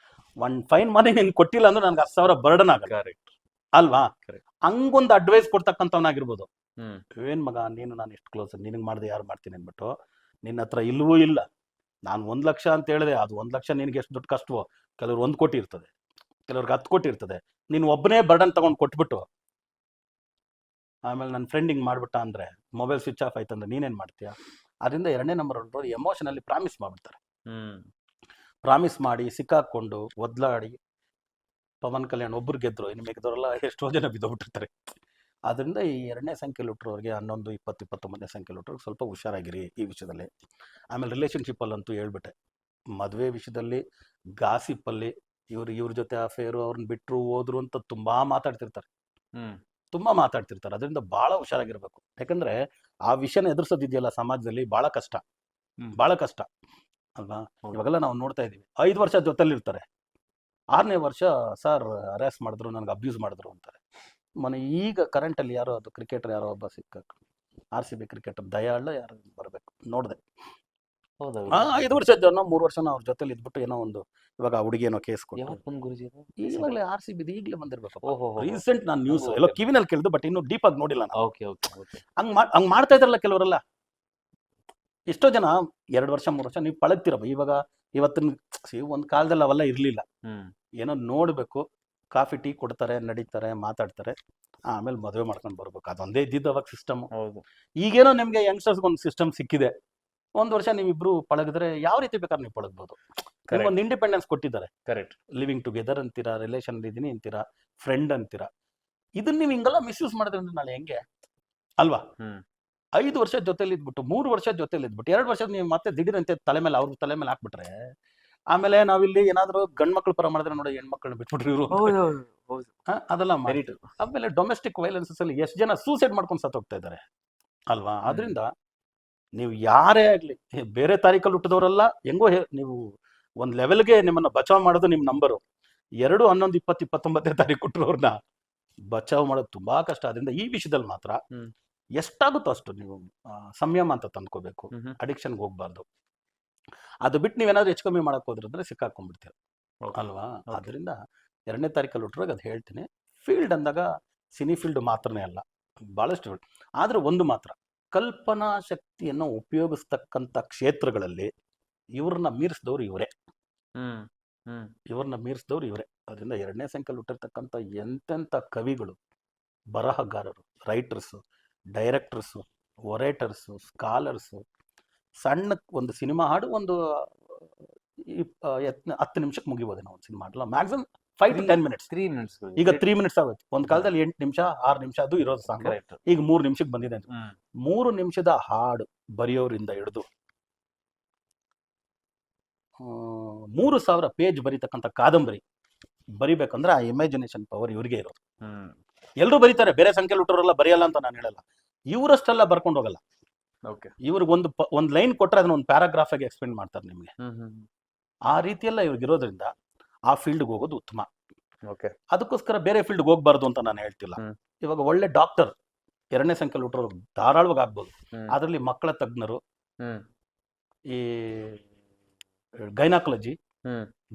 ಒಂದು ಫೈನ್ ಮನಿ ನೀನು ಕೊಟ್ಟಿಲ್ಲ ಅಂದ್ರೆ ನನಗೆ 10,000 ಬರ್ಡನ್ ಆಗಲ್ಲ ಕರೆಕ್ಟ್. ಅಲ್ವಾ. Correct. ಹಂಗೊಂದು ಅಡ್ವೈಸ್ ಕೊಡ್ತಕ್ಕಂಥವನಾಗಿರ್ಬೋದು. ಹ್ಮ್ ಏನ್ ಮಗ ನೀನು ನಾನು ಎಷ್ಟು ಕ್ಲೋಸ್, ನಿನಗೆ ಮಾಡಿದೆ ಯಾರು ಮಾಡ್ತೀನಿ ಅಂದ್ಬಿಟ್ಟು, ನಿನ್ನ ಹತ್ರ ಇಲ್ಲವೂ ಇಲ್ಲ, ನಾನು 1 ಲಕ್ಷ ಅಂತ ಹೇಳಿದೆ, ಅದು 1 ಲಕ್ಷ ನಿನಗೆ ಎಷ್ಟು ದುಡ್ಡು ಕಷ್ಟವೋ, ಕೆಲವ್ರು 1 ಕೋಟಿ ಇರ್ತದೆ, ಕೆಲವ್ರಿಗೆ 10 ಕೋಟಿ ಇರ್ತದೆ. ನೀನು ಒಬ್ಬನೇ ಬರ್ಡನ್ ತಗೊಂಡು ಕೊಟ್ಬಿಟ್ಟು ಆಮೇಲೆ ನನ್ನ ಫ್ರೆಂಡ್ ಹಿಂಗೆ ಮಾಡ್ಬಿಟ್ಟ ಅಂದ್ರೆ, ಮೊಬೈಲ್ ಸ್ವಿಚ್ ಆಫ್ ಆಯ್ತು ಅಂದ್ರೆ ನೀನೇನು ಮಾಡ್ತೀಯಾ. ಅದರಿಂದ 2ನೇ ನಂಬರ್ ಹೊರಟು ಎಮೋಷನಲ್ಲಿ ಪ್ರಾಮಿಸ್ ಮಾಡ್ಬಿಡ್ತಾರೆ. ಹ್ಮ್ ಪ್ರಾಮಿಸ್ ಮಾಡಿ ಸಿಕ್ಕಾಕೊಂಡು ಒದ್ಲಾಡಿ, ಪವನ್ ಕಲ್ಯಾಣ್ ಒಬ್ರು ಗೆದ್ರು, ಇನ್ನು ಮಿಕ್ದವರೆಲ್ಲ ಎಷ್ಟೋ ಜನ ಬಿದ್ದೋಗ್ಬಿಟ್ಟಿರ್ತಾರೆ. ಅದರಿಂದ ಈ 2ನೇ ಸಂಖ್ಯೆಯಲ್ಲಿ ಹುಟ್ಟರೋರಿಗೆ 11, 20, 29ನೇ ಸಂಖ್ಯೆಯಲ್ಲಿ ಹುಟ್ಟರೋರಿಗೆ ಸ್ವಲ್ಪ ಹುಷಾರಾಗಿರಿ ಈ ವಿಷಯದಲ್ಲಿ. ಆಮೇಲೆ ರಿಲೇಷನ್ಶಿಪ್ಪಲ್ಲಂತೂ ಹೇಳ್ಬಿಟ್ಟೆ, ಮದುವೆ ವಿಷಯದಲ್ಲಿ ಗಾಸಿಪ್ಪಲ್ಲಿ ಇವ್ರ ಜೊತೆ ಅಫೇರು, ಅವ್ರನ್ನ ಬಿಟ್ಟರು ಹೋದ್ರು ಅಂತ ತುಂಬಾ ಮಾತಾಡ್ತಿರ್ತಾರೆ. ಹ್ಮ್ ಅದರಿಂದ ಭಾಳ ಹುಷಾರಾಗಿರ್ಬೇಕು. ಯಾಕಂದ್ರೆ ಆ ವಿಷಯನ ಎದುರಿಸೋದಿದೆಯಲ್ಲ ಸಮಾಜದಲ್ಲಿ ಭಾಳ ಕಷ್ಟ, ಹ್ಮ್. ಭಾಳ ಕಷ್ಟ ಅಲ್ವಾ. ಹೌದು. ಇವಾಗೆಲ್ಲ ನಾವು ನೋಡ್ತಾ ಇದೀವಿ, 5 ವರ್ಷ ಜೊತೆಲಿರ್ತಾರೆ, 6ನೇ ವರ್ಷ ಸರ್ ಅರೆಸ್ಟ್ ಮಾಡಿದ್ರು, ನನಗೆ ಅಬ್ಯೂಸ್ ಮಾಡಿದ್ರು ಅಂತಾರೆ. ಈಗ ಕರೆಂಟಲ್ಲಿ ಯಾರೋ ಅದು ಕ್ರಿಕೆಟರ್ ಯಾರೋ ಒಬ್ಬ RCB ಕ್ರಿಕೆಟರ್ ದಯಾಳ ಯಾರು ಬರಬೇಕು ನೋಡಿದೆ, ಹೌದಾ? 5 ವರ್ಷ ಜನ 3 ವರ್ಷ ಅವ್ರ ಜೊತೆಲಿ ಇದ್ಬಿಟ್ಟು ಏನೋ ಒಂದು, ಇವಾಗ ಆ ಹುಡುಗಿ ಏನೋ ಕೇಸ್ ಕೊಟ್ಟು, ಯಾವತ್ತು ಬಂದ್ ಗುರುಜಿ ಅದು? ಈವಾಗಲೇ RCB ಈಗಲೇ ಬಂದಿರ್ಬೇಕು. ಓಹೋ ರೀಸೆಂಟ್ ನಾನು ನ್ಯೂಸ್ Okay. ಎಲ್ಲೋ ಕಿವಿನಲ್ಲಿ ಕೇಳಿದ್ದು, ಬಟ್ ಇನ್ನೂ ಡೀಪ್ ಆಗಿ ನೋಡಿಲ್ಲ ನಾನು. Okay okay okay. ಹಂಗ್ ಮಾಡ್ತಾ ಇದ್ರಲ್ಲ ಕೆಲವರೆಲ್ಲ. ಎಷ್ಟೋ ಜನ 2 ವರ್ಷ 3 ವರ್ಷ ನೀವು ಪಳಗ್ತಿರಪ್ಪ. ಇವಾಗ ಇವತ್ತಿನ ಒಂದು ಕಾಲದಲ್ಲಿ ಅವೆಲ್ಲ ಇರಲಿಲ್ಲ. ಹ್ಮ್ ಏನೋ ನೋಡಬೇಕು, ಕಾಫಿ ಟೀ ಕೊಡ್ತಾರೆ, ನಡೀತಾರೆ, ಮಾತಾಡ್ತಾರೆ, ಆಮೇಲೆ ಮದುವೆ ಮಾಡ್ಕೊಂಡು ಬರ್ಬೇಕು. ಅದೊಂದೇ ಇದ್ದಿದ್ದು ಅವಾಗ ಸಿಸ್ಟಮ್. ಹೌದು. ಈಗೇನೋ ನಿಮ್ಗೆ ಯಂಗ್ಸ್ಟರ್ಸ್ಗೆ ಒಂದು ಸಿಸ್ಟಮ್ ಸಿಕ್ಕಿದೆ. 1 ವರ್ಷ ನೀವಿಬ್ರು ಪಳಗಿದ್ರೆ ಯಾವ ರೀತಿ ಬೇಕಾದ್ರೆ ನೀವು ಪಳಗ್ಬೋದು. ಒಂದು ಇಂಡಿಪೆಂಡೆನ್ಸ್ ಕೊಟ್ಟಿದ್ದಾರೆ. ಕರೆಕ್ಟ್. ಲಿವಿಂಗ್ ಟುಗೆದರ್ ಅಂತೀರಾ, ರಿಲೇಷನ್ ಇದೀನಿ ಅಂತೀರಾ, ಫ್ರೆಂಡ್ ಅಂತೀರಾ. ಇದನ್ನ ನೀವು ಹಿಂಗೆಲ್ಲ ಮಿಸ್ಯೂಸ್ ಮಾಡಿದ್ರೆ ಅಂದ್ರೆ ನಾಳೆ ಹೆಂಗೆ ಅಲ್ವಾ. ಹ್ಮ್ 5 ವರ್ಷ ಜೊತೆಲಿ ಇದ್ಬಿಟ್ಟು, 3 ವರ್ಷ ಜೊತೆಲಿ ಇದ್ಬಿಟ್ಟು, 2 ವರ್ಷ ನೀವು ಮತ್ತೆ ದಿಢೀರಂತೆ ಅವ್ರ ತಲೆ ಮೇಲೆ ಹಾಕ್ಬಿಟ್ರೆ, ಆಮೇಲೆ ನಾವಿಲ್ಲಿ ಏನಾದ್ರು ಗಂಡ್ ಮಕ್ಳು ಪರ ಮಾಡಿದ್ರೆ ನೋಡಿ, ಹೆಣ್ಮಕ್ಳನ್ನ ಬಿಟ್ಬಿಟ್ರಿ ಇವರು. ಹೌದು ಹೌದು ಅದೆಲ್ಲ ವೆರಿ ಮಾಡಿ ಆಮೇಲೆ ಡೊಮೆಸ್ಟಿಕ್ ವೈಲೆನ್ಸಸ್ ಅಲ್ಲಿ ಎಷ್ಟು ಜನ ಸೂಸೈಡ್ ಮಾಡ್ಕೊಂಡು ಸತ್ತೋಗ್ತಾ ಇದ್ದಾರೆ ಅಲ್ವಾ? ಆದ್ರಿಂದ ನೀವು ಯಾರೇ ಆಗ್ಲಿ ಬೇರೆ ತಾರೀಕಲ್ಲಿ ಹುಟ್ಟಿದವರೆಲ್ಲ ಹೆಂಗೋ ನೀವು ಒಂದ್ ಲೆವೆಲ್ಗೆ ನಿಮ್ಮನ್ನ ಬಚಾವ್ ಮಾಡೋದು ನಿಮ್ ನಂಬರು. 2, 11, 20, 29ನೇ ತಾರೀಕು ಹುಟ್ಟಿರೋರ್ನ ಬಚಾವ್ ಮಾಡೋದು ತುಂಬಾ ಕಷ್ಟ. ಅದರಿಂದ ಈ ವಿಷಯದಲ್ಲಿ ಮಾತ್ರ ಎಷ್ಟಾಗುತ್ತೋ ಅಷ್ಟು ನೀವು ಸಂಯಮ ಅಂತ ತಂದ್ಕೋಬೇಕು. ಅಡಿಕ್ಷನ್ಗೆ ಹೋಗ್ಬಾರ್ದು. ಅದು ಬಿಟ್ಟು ನೀವೇನಾದ್ರೂ ಹೆಚ್ಚು ಕಮ್ಮಿ ಮಾಡಕ್ ಹೋದ್ರಂದ್ರೆ ಸಿಕ್ಕಾಕೊಂಡ್ಬಿಡ್ತೀರ ಅಲ್ವಾ? ಅದರಿಂದ 2ನೇ ತಾರೀಕಲ್ಲಿ ಹುಟ್ಟಿರೋವಾಗ ಅದು ಹೇಳ್ತೀನಿ. ಫೀಲ್ಡ್ ಅಂದಾಗ ಸಿನಿ ಫೀಲ್ಡ್ ಮಾತ್ರನೇ ಅಲ್ಲ, ಬಹಳಷ್ಟು. ಆದ್ರೆ ಒಂದು ಮಾತ್ರ, ಕಲ್ಪನಾ ಶಕ್ತಿಯನ್ನು ಉಪಯೋಗಿಸ್ತಕ್ಕಂಥ ಕ್ಷೇತ್ರಗಳಲ್ಲಿ ಇವ್ರನ್ನ ಮೀರಿಸಿದವ್ರು ಇವರೇ. ಇವ್ರನ್ನ ಮೀರಿಸಿದವ್ರು ಇವರೇ. ಅದರಿಂದ 2ನೇ ಸಂಖ್ಯೆಯಲ್ಲಿ ಹುಟ್ಟಿರ್ತಕ್ಕಂಥ ಎಂತೆಂಥ ಕವಿಗಳು, ಬರಹಗಾರರು, ರೈಟರ್ಸು, ಡೈರೆಕ್ಟರ್ಸು, ಒರೇಟರ್ಸು, ಸ್ಕಾಲರ್ಸು, ಸಣ್ಣ ಒಂದು ಸಿನಿಮಾ ಹಾಡು ಒಂದು 10 ನಿಮಿಷಕ್ಕೆ ಮುಗಿಬೋದೇನೋ ಒಂದು cinema ಹಾಡಲ್ಲ, maximum 5 to 10 minutes. 3 minutes ಈಗ 3 minutes ಆಗುತ್ತೆ. ಒಂದು ಕಾಲದಲ್ಲಿ 8 ನಿಮಿಷ 6 ನಿಮಿಷ ಅದು ಇರೋದು ಸಾಂಗ್. ಈಗ 3 ನಿಮಿಷಕ್ಕೆ ಬಂದಿದೆ. 3 ನಿಮಿಷದ ಹಾಡು ಬರೆಯೋರಿಂದ ಹಿಡಿದು 3000 ಪೇಜ್ ಬರೀತಕ್ಕಂಥ ಕಾದಂಬರಿ ಬರಿಬೇಕಂದ್ರೆ ಆ ಇಮ್ಯಾಜಿನೇಷನ್ ಪವರ್ ಇವ್ರಿಗೆ ಇರೋದು. ಎಲ್ಲರೂ ಬರೀತಾರೆ, ಬೇರೆ ಸಂಖ್ಯೆಯಲ್ಲಿ ಹುಟ್ಟೋರೆಲ್ಲ ಬರೆಯಲ್ಲ ಅಂತ ನಾನು ಹೇಳಲ್ಲ. ಇವರಷ್ಟೆಲ್ಲ ಬರ್ಕೊಂಡು ಹೋಗಲ್ಲ. ಇವ್ರಿಗೆ ಒಂದು ಲೈನ್ ಕೊಟ್ಟರೆ ಅದನ್ನ ಒಂದು ಪ್ಯಾರಾಗ್ರಾಫ್ ಆಗಿ ಎಕ್ಸ್ಪ್ಲೇನ್ ಮಾಡ್ತಾರೆ ನಿಮಗೆ. ಆ ರೀತಿಯೆಲ್ಲ ಇವ್ರಿಗೆ ಇರೋದ್ರಿಂದ ಆ ಫೀಲ್ಡ್ಗೆ ಹೋಗೋದು ಉತ್ತಮ. ಅದಕ್ಕೋಸ್ಕರ ಬೇರೆ ಫೀಲ್ಡ್ಗೆ ಹೋಗ್ಬಾರ್ದು ಅಂತ ನಾನು ಹೇಳ್ತಿಲ್ಲ. ಇವಾಗ ಒಳ್ಳೆ ಡಾಕ್ಟರ್ 2ನೇ ಸಂಖ್ಯೆಯಲ್ಲಿ ಹುಟ್ಟೋರು ಧಾರಾಳವಾಗಿ ಆಗ್ಬೋದು. ಅದರಲ್ಲಿ ಮಕ್ಕಳ ತಜ್ಞರು, ಈ ಗೈನಾಕಾಲಜಿ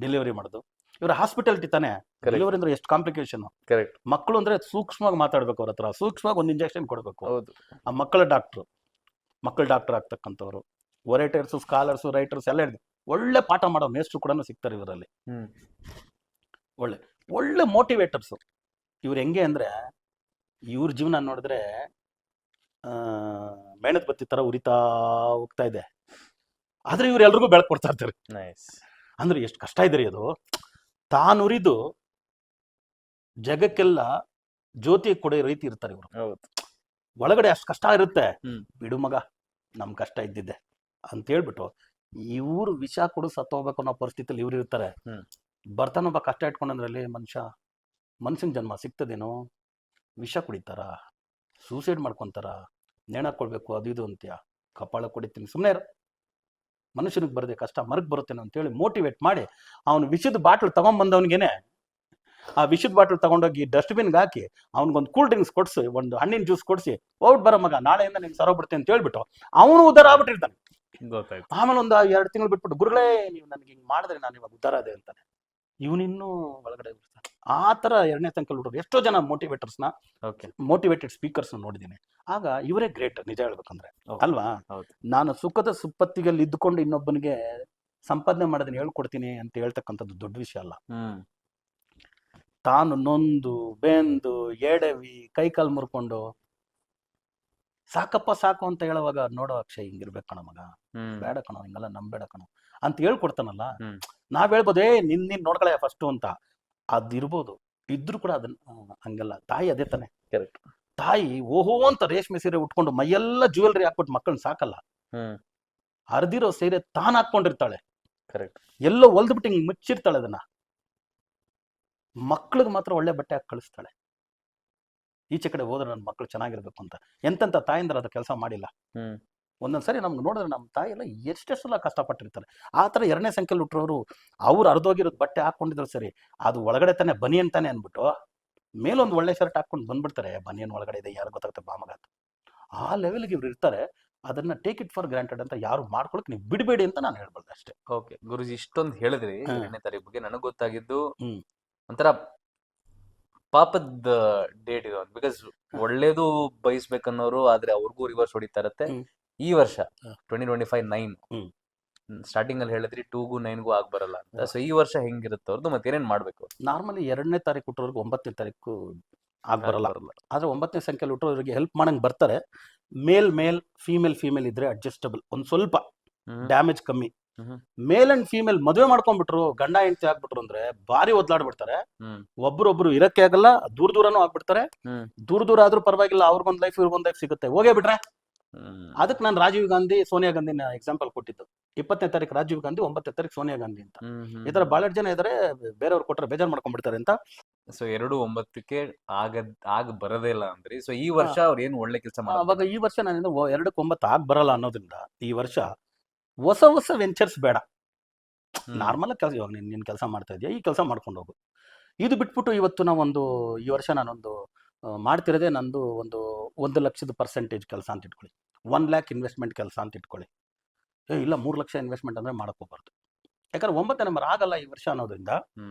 ಡೆಲಿವರಿ ಮಾಡೋದು, ಇವ್ರ ಹಾಸ್ಪಿಟಾಲಿಟಿ ತಾನೇ. ಡೆಲಿವರಿ ಅಂದ್ರೆ ಎಷ್ಟು ಕಾಂಪ್ಲಿಕೇಶನ್. ಮಕ್ಕಳು ಅಂದ್ರೆ ಸೂಕ್ಷ್ಮವಾಗಿ ಮಾತಾಡ್ಬೇಕು, ಅವ್ರ ಹತ್ರ ಸೂಕ್ಷ್ಮವಾಗಿ ಒಂದು ಇಂಜೆಕ್ಷನ್ ಕೊಡಬೇಕು. ಆ ಮಕ್ಕಳ ಡಾಕ್ಟರ್ ಆಗ್ತಕ್ಕಂಥವ್ರು, ಒರೇಟರ್ಸು, ಸ್ಕಾಲರ್ಸು, ರೈಟರ್ಸ್ ಎಲ್ಲ ಹೇಳಿದ್ರು. ಒಳ್ಳೆ ಪಾಠ ಮಾಡೋ ಮೇಸ್ಟ್ರು ಕೂಡ ಸಿಗ್ತಾರೆ ಇವರಲ್ಲಿ. ಒಳ್ಳೆ ಮೋಟಿವೇಟರ್ಸು. ಇವ್ರು ಹೆಂಗೆ ಅಂದ್ರೆ ಇವ್ರ ಜೀವನ ನೋಡಿದ್ರೆ ಮೇಣದ ಬತ್ತಿ ತರ ಉರಿತಾ ಹೋಗ್ತಾ ಇದೆ. ಆದ್ರೆ ಇವ್ರು ಎಲ್ರಿಗೂ ಬೆಳಕು ಕೊಡ್ತಾ ಇರ್ತಾರೆ. ಅಂದ್ರೆ ಎಷ್ಟು ಕಷ್ಟ ಇದೆ ರೀ ಅದು. ತಾನುರಿದು ಜಗಕ್ಕೆಲ್ಲ ಜ್ಯೋತಿ ಕೊಡೋ ರೀತಿ ಇರ್ತಾರೆ ಇವರು. ಒಳಗಡೆ ಅಷ್ಟು ಕಷ್ಟ ಇರುತ್ತೆ. ಬಿಡು ಮಗ, ನಮ್ ಕಷ್ಟ ಇದ್ದಿದ್ದೆ ಅಂತ ಹೇಳ್ಬಿಟ್ಟು ಇವ್ರು ವಿಷ ಕೊಡು ಸತ್ತೋಗ್ಬೇಕು ಅನ್ನೋ ಪರಿಸ್ಥಿತಿಯಲ್ಲಿ ಇವ್ರು ಇರ್ತಾರೆ. ಬರ್ತಾನೊಬ್ಬ ಕಷ್ಟ ಇಟ್ಕೊಂಡ್ರಲ್ಲಿ ಮನುಷ್ಯನ ಜನ್ಮ ಸಿಗ್ತದೇನೋ, ವಿಷ ಕುಡಿತಾರ, ಸೂಸೈಡ್ ಮಾಡ್ಕೊಂತಾರ, ನೇಣಾಕೊಳ್ಬೇಕು ಅದು ಇದು ಅಂತ್ಯ, ಕಪಾಳ ಕುಡಿತೀನಿ, ಸುಮ್ಮನೆ ಮನುಷ್ಯನಿಗೆ ಬರದೆ ಕಷ್ಟ ಮರಕ್ ಬರುತ್ತೇನೋ ಅಂತೇಳಿ ಮೋಟಿವೇಟ್ ಮಾಡಿ ಅವನು ವಿಷದ ಬಾಟ್ಲ್ ತಗೊಂಡ್ಬಂದವನಿಗೇನೆ ಆ ವಿಷದ ಬಾಟ್ಲ್ ತಗೊಂಡೋಗಿ ಡಸ್ಟ್ಬಿನ್ಗೆ ಹಾಕಿ ಅವ್ನಿಗೊಂದು ಕೂಲ್ ಡ್ರಿಂಕ್ಸ್ ಕೊಡ್ಸಿ, ಒಂದು ಹಣ್ಣಿನ ಜ್ಯೂಸ್ ಕೊಡಿಸಿ, ಹೋಗ್ಬಿಟ್ಟು ಬರೋ ಮಗ, ನಾಳೆಯಿಂದ ನಿಮ್ಗೆ ಸರೋಗ್ಬಿಡ್ತೀನಿ ಅಂತ ಹೇಳ್ಬಿಟ್ಟು ಅವನು ಉದ್ದಾರ ಆಗ್ಬಿಟ್ಟಿರ್ತಾನೆ. ಆಮೇಲೆ ಒಂದು 2 ತಿಂಗಳು ಬಿಟ್ಬಿಟ್ಟು, ಗುರುಗಳೇ ನೀವು ನನಗೆ ಹಿಂಗೆ ಮಾಡಿದ್ರೆ ನಾನು ಇವಾಗ ಉದ್ದಾರ ಅದೇ ಅಂತಾನೆ. ಇವನಿನ್ನೂ ಒಳಗಡೆ ಆ ತರ 2ನೇ ಸಂಖ್ಯೆಯಲ್ಲಿ ಹುಟ್ಟೋರು ಎಷ್ಟೋ ಜನ ಮೋಟಿವೇಟರ್ಸ್ನ, ಮೋಟಿವೇಟೆಡ್ ಸ್ಪೀಕರ್ಸ್ ನೋಡಿದ್ದೀನಿ. ಆಗ ಇವರೇ ಗ್ರೇಟ್ ನಿಜ ಹೇಳ್ಬೇಕಂದ್ರೆ ಅಲ್ವಾ? ನಾನು ಸುಖದ ಸುಪ್ಪತ್ತಿಗೆಲ್ಲಿ ಇದ್ದುಕೊಂಡು ಇನ್ನೊಬ್ಬನಿಗೆ ಸಂಪಾದನೆ ಮಾಡೋದನ್ನ ಹೇಳ್ಕೊಡ್ತೀನಿ ಅಂತ ಹೇಳ್ತಕ್ಕಂಥದ್ದು ದೊಡ್ಡ ವಿಷಯ ಅಲ್ಲ. ತಾನು ನೊಂದು ಬೆಂದು ಎಡವಿ ಕೈಕಾಲು ಮುರ್ಕೊಂಡು ಸಾಕಪ್ಪ ಸಾಕು ಅಂತ ಹೇಳುವಾಗ, ನೋಡೋ ಅಕ್ಷಯ್ ಹಿಂಗಿರ್ಬೇಕು ಕಣ ಮಗ, ಬೇಡ ಕಣೋ, ಹಿಂಗೆಲ್ಲ ನಂಬೇಡ ಕಣೋ ಅಂತ ಹೇಳ್ಕೊಡ್ತಾನಲ್ಲ. ನಾವ್ ಹೇಳ್ಬೋದೇ ನಿನ್ ನೋಡ್ಕೊಳ ಫಸ್ಟು ಅಂತ, ಅದಿರ್ಬೋದು. ಇದ್ರು ಕೂಡ ಅದನ್ನ ಹಂಗಲ್ಲ. ತಾಯಿ ಅದೇ ತಾನೆ. ತಾಯಿ ಓಹೋ ಅಂತ ರೇಷ್ಮೆ ಸೀರೆ ಉಟ್ಕೊಂಡು ಮೈಯೆಲ್ಲ ಜ್ಯುವೆಲ್ರಿ ಹಾಕ್ಬಿಟ್ಟು ಮಕ್ಕಳನ್ನ ಸಾಕಲ್ಲ. ಅರ್ದಿರೋ ಸೀರೆ ತಾನ್ ಹಾಕೊಂಡಿರ್ತಾಳೆ, ಎಲ್ಲೋ ಹೊಲ್ದ್ಬಿಟ್ಟು ಹಿಂಗ್ ಮುಚ್ಚಿರ್ತಾಳೆ. ಅದನ್ನ ಮಕ್ಳಿಗೆ ಮಾತ್ರ ಒಳ್ಳೆ ಬಟ್ಟೆ ಹಾಕಿ ಕಳಿಸ್ತಾಳೆ. ಈಚೆ ಕಡೆ ಹೋದ್ರೆ ನನ್ನ ಮಕ್ಳು ಚೆನ್ನಾಗಿರ್ಬೇಕು ಅಂತ. ಎಂತೆಂತ ತಾಯಿಂದ್ರ ಅದು ಕೆಲಸ ಮಾಡಿಲ್ಲ. ಒಂದೊಂದ್ಸರಿ ನಮ್ಗೆ ನೋಡಿದ್ರೆ ನಮ್ಮ ತಾಯಿ ಎಲ್ಲ ಎಷ್ಟೆಷ್ಟೆಲ್ಲ ಕಷ್ಟಪಟ್ಟಿರ್ತಾರೆ. ಆ ಥರ 2ನೇ ಸಂಖ್ಯೆಯಲ್ಲಿ ಹುಟ್ಟರೋರು ಅವ್ರು ಅರ್ಧೋಗಿರೋದು ಬಟ್ಟೆ ಹಾಕೊಂಡಿದ್ರು ಸರಿ, ಅದು ಒಳಗಡೆ ತಾನೆ ಬನಿಯನ್ ತಾನೆ ಅಂದ್ಬಿಟ್ಟು ಮೇಲೊಂದು ಒಳ್ಳೆ ಶರ್ಟ್ ಹಾಕೊಂಡು ಬಂದ್ಬಿಡ್ತಾರೆ. ಬನಿಯನ್ ಒಳಗಡೆ ಇದೆ, ಯಾರು ಗೊತ್ತಾಗುತ್ತೆ ಬಾಮಗ ಅಂತ. ಆ ಲೆವೆಲ್ಗೆ ಇವ್ರು ಇರ್ತಾರೆ. ಅದನ್ನ ಟೇಕ್ ಇಟ್ ಫಾರ್ ಗ್ರಾಂಟೆಡ್ ಅಂತ ಯಾರು ಮಾಡ್ಕೊಳಕ್ ನೀವು ಬಿಡಬೇಡಿ ಅಂತ ನಾನು ಹೇಳ್ಬಲ್ದೆ ಅಷ್ಟೇ. ಓಕೆ ಗುರುಜಿ, ಇಷ್ಟೊಂದು ಹೇಳಿದ್ರಿ 2ನೇ ತಾರೀಕು ಬಗ್ಗೆ. ನನಗೆ ಗೊತ್ತಾಗಿದ್ದು ಒಂಥರ ಪಾಪದ ಡೇಟ್ ಇದು. ಬಿಕಾಸ್ ಒಳ್ಳೇದು ಬಯಸ್ಬೇಕನ್ನೋರು, ಆದ್ರೆ ಅವ್ರಿಗೂ ರಿವರ್ಸ್ ಹೊಡಿತಾ ಇರತ್ತೆ. ಈ ವರ್ಷ 2025 9 ಸ್ಟಾರ್ಟಿಂಗ್ ಅಲ್ಲಿ ಹೇಳಿದ್ರಿ 2ಗೂ 9ಗೂ ಆಗ್ ಬರಲ್ಲ ಅಂತ. ಸೊ ಈ ವರ್ಷ ಹೆಂಗಿರುತ್ತೆ ಅವ್ರದ್ದು, ಮತ್ತೆ ಏನೇನ್ ಮಾಡ್ಬೇಕು? ನಾರ್ಮಲಿ 2ನೇ ತಾರೀಕು ಹುಟ್ಟೋರ್ಗೆ 9ನೇ ತಾರೀಕು ಆಗ್ ಬರಲ್ಲ. ಆದ್ರೆ 9ನೇ ಸಂಖ್ಯೆಯಲ್ಲಿ ಹುಟ್ಟೋರಿಗೆ ಹೆಲ್ಪ್ ಮಾಡಂಗ್ ಬರ್ತಾರೆ. ಮೇಲ್ ಫೀಮೇಲ್ ಇದ್ರೆ ಅಡ್ಜಸ್ಟಬಲ್, ಒಂದ್ ಸ್ವಲ್ಪ ಡ್ಯಾಮೇಜ್ ಕಮ್ಮಿ. ಮೇಲ್ ಅಂಡ್ ಫೀಮೇಲ್ ಮದುವೆ ಮಾಡ್ಕೊಂಡ್ಬಿಟ್ರು, ಗಂಡ ಹೆಂಡತಿ ಆಗ್ಬಿಟ್ರು ಅಂದ್ರೆ ಭಾರಿ ಒದ್ಲಾಡ್ಬಿಡ್ತಾರೆ. ಒಬ್ರೊಬ್ರು ಇರಕ್ಕೆ ಆಗಲ್ಲ, ದೂರನೂ ಆಗ್ಬಿಡ್ತಾರೆ. ದೂರ ಆದ್ರೂ ಪರವಾಗಿಲ್ಲ, ಅವ್ರಿಗೊಂದ್ ಲೈಫ್ ಇವ್ರಿಗೊಂದ್ ಲೈಫ್ ಸಿಗುತ್ತೆ, ಹೋಗೇ ಬಿಟ್ರೆ. ಅದಕ್ಕೆ ನಾನು ರಾಜೀವ್ ಗಾಂಧಿ, ಸೋನಿಯಾ ಗಾಂಧಿನ ಎಕ್ಸಾಂಪಲ್ ಕೊಟ್ಟಿದ್ದು. 20ನೇ ತಾರೀಕು ರಾಜೀವ್ ಗಾಂಧಿ, 9ನೇ ತಾರೀಕು ಸೋನಿಯಾ ಗಾಂಧಿ ಅಂತ. ಈ ತರ ಬಹಳಷ್ಟು ಜನ ಇದಾರೆ, ಬೇರೆಯವ್ರು ಕೊಟ್ಟರೆ ಬೇಜಾರು ಮಾಡ್ಕೊಂಡ್ಬಿಡ್ತಾರೆ ಅಂತ. ಸೊ 2-9ಕ್ಕೆ ಆಗ ಬರೋದೇ ಇಲ್ಲ ಅಂದ್ರಿ. ಸೊ ಈ ವರ್ಷ ಅವ್ರು ಏನು ಒಳ್ಳೆ ಕೆಲಸ ಅವಾಗ ಮಾಡೋದು? ಈ ವರ್ಷ ನಾನು 2-9 ಆಗ್ ಬರಲ್ಲ ಅನ್ನೋದ್ರಿಂದ ಈ ವರ್ಷ ಹೊಸ ಹೊಸ ವೆಂಚರ್ಸ್ ಬೇಡ. ನಾರ್ಮಲ್ ಕೆಲಸ, ಇವಾಗ ನೀನ್ ಕೆಲಸ ಮಾಡ್ತಾ ಇದೆಯಾ, ಈ ಕೆಲಸ ಮಾಡ್ಕೊಂಡು ಹೋಗು. ಇದು ಬಿಟ್ಬಿಟ್ಟು ಇವತ್ತು ನಾವೊಂದು ಈ ವರ್ಷ ನಾನೊಂದು ಮಾಡ್ತಿರೋದೇ ನಂದು ಒಂದು 1 ಲಕ್ಷದ ಪರ್ಸೆಂಟೇಜ್ ಕೆಲಸ ಅಂತ ಇಟ್ಕೊಳ್ಳಿ, 1 ಲ್ಯಾಕ್ ಇನ್ವೆಸ್ಟ್ಮೆಂಟ್ ಕೆಲಸ ಅಂತ ಇಟ್ಕೊಳ್ಳಿ. ಇಲ್ಲ 3 ಲಕ್ಷ ಇನ್ವೆಸ್ಟ್ಮೆಂಟ್ ಅಂದ್ರೆ ಮಾಡಕ್ ಹೋಗ್ಬಾರ್ದು. ಯಾಕಂದ್ರೆ 9ನೇ ನಂಬರ್ ಆಗಲ್ಲ ಈ ವರ್ಷ ಅನ್ನೋದ್ರಿಂದ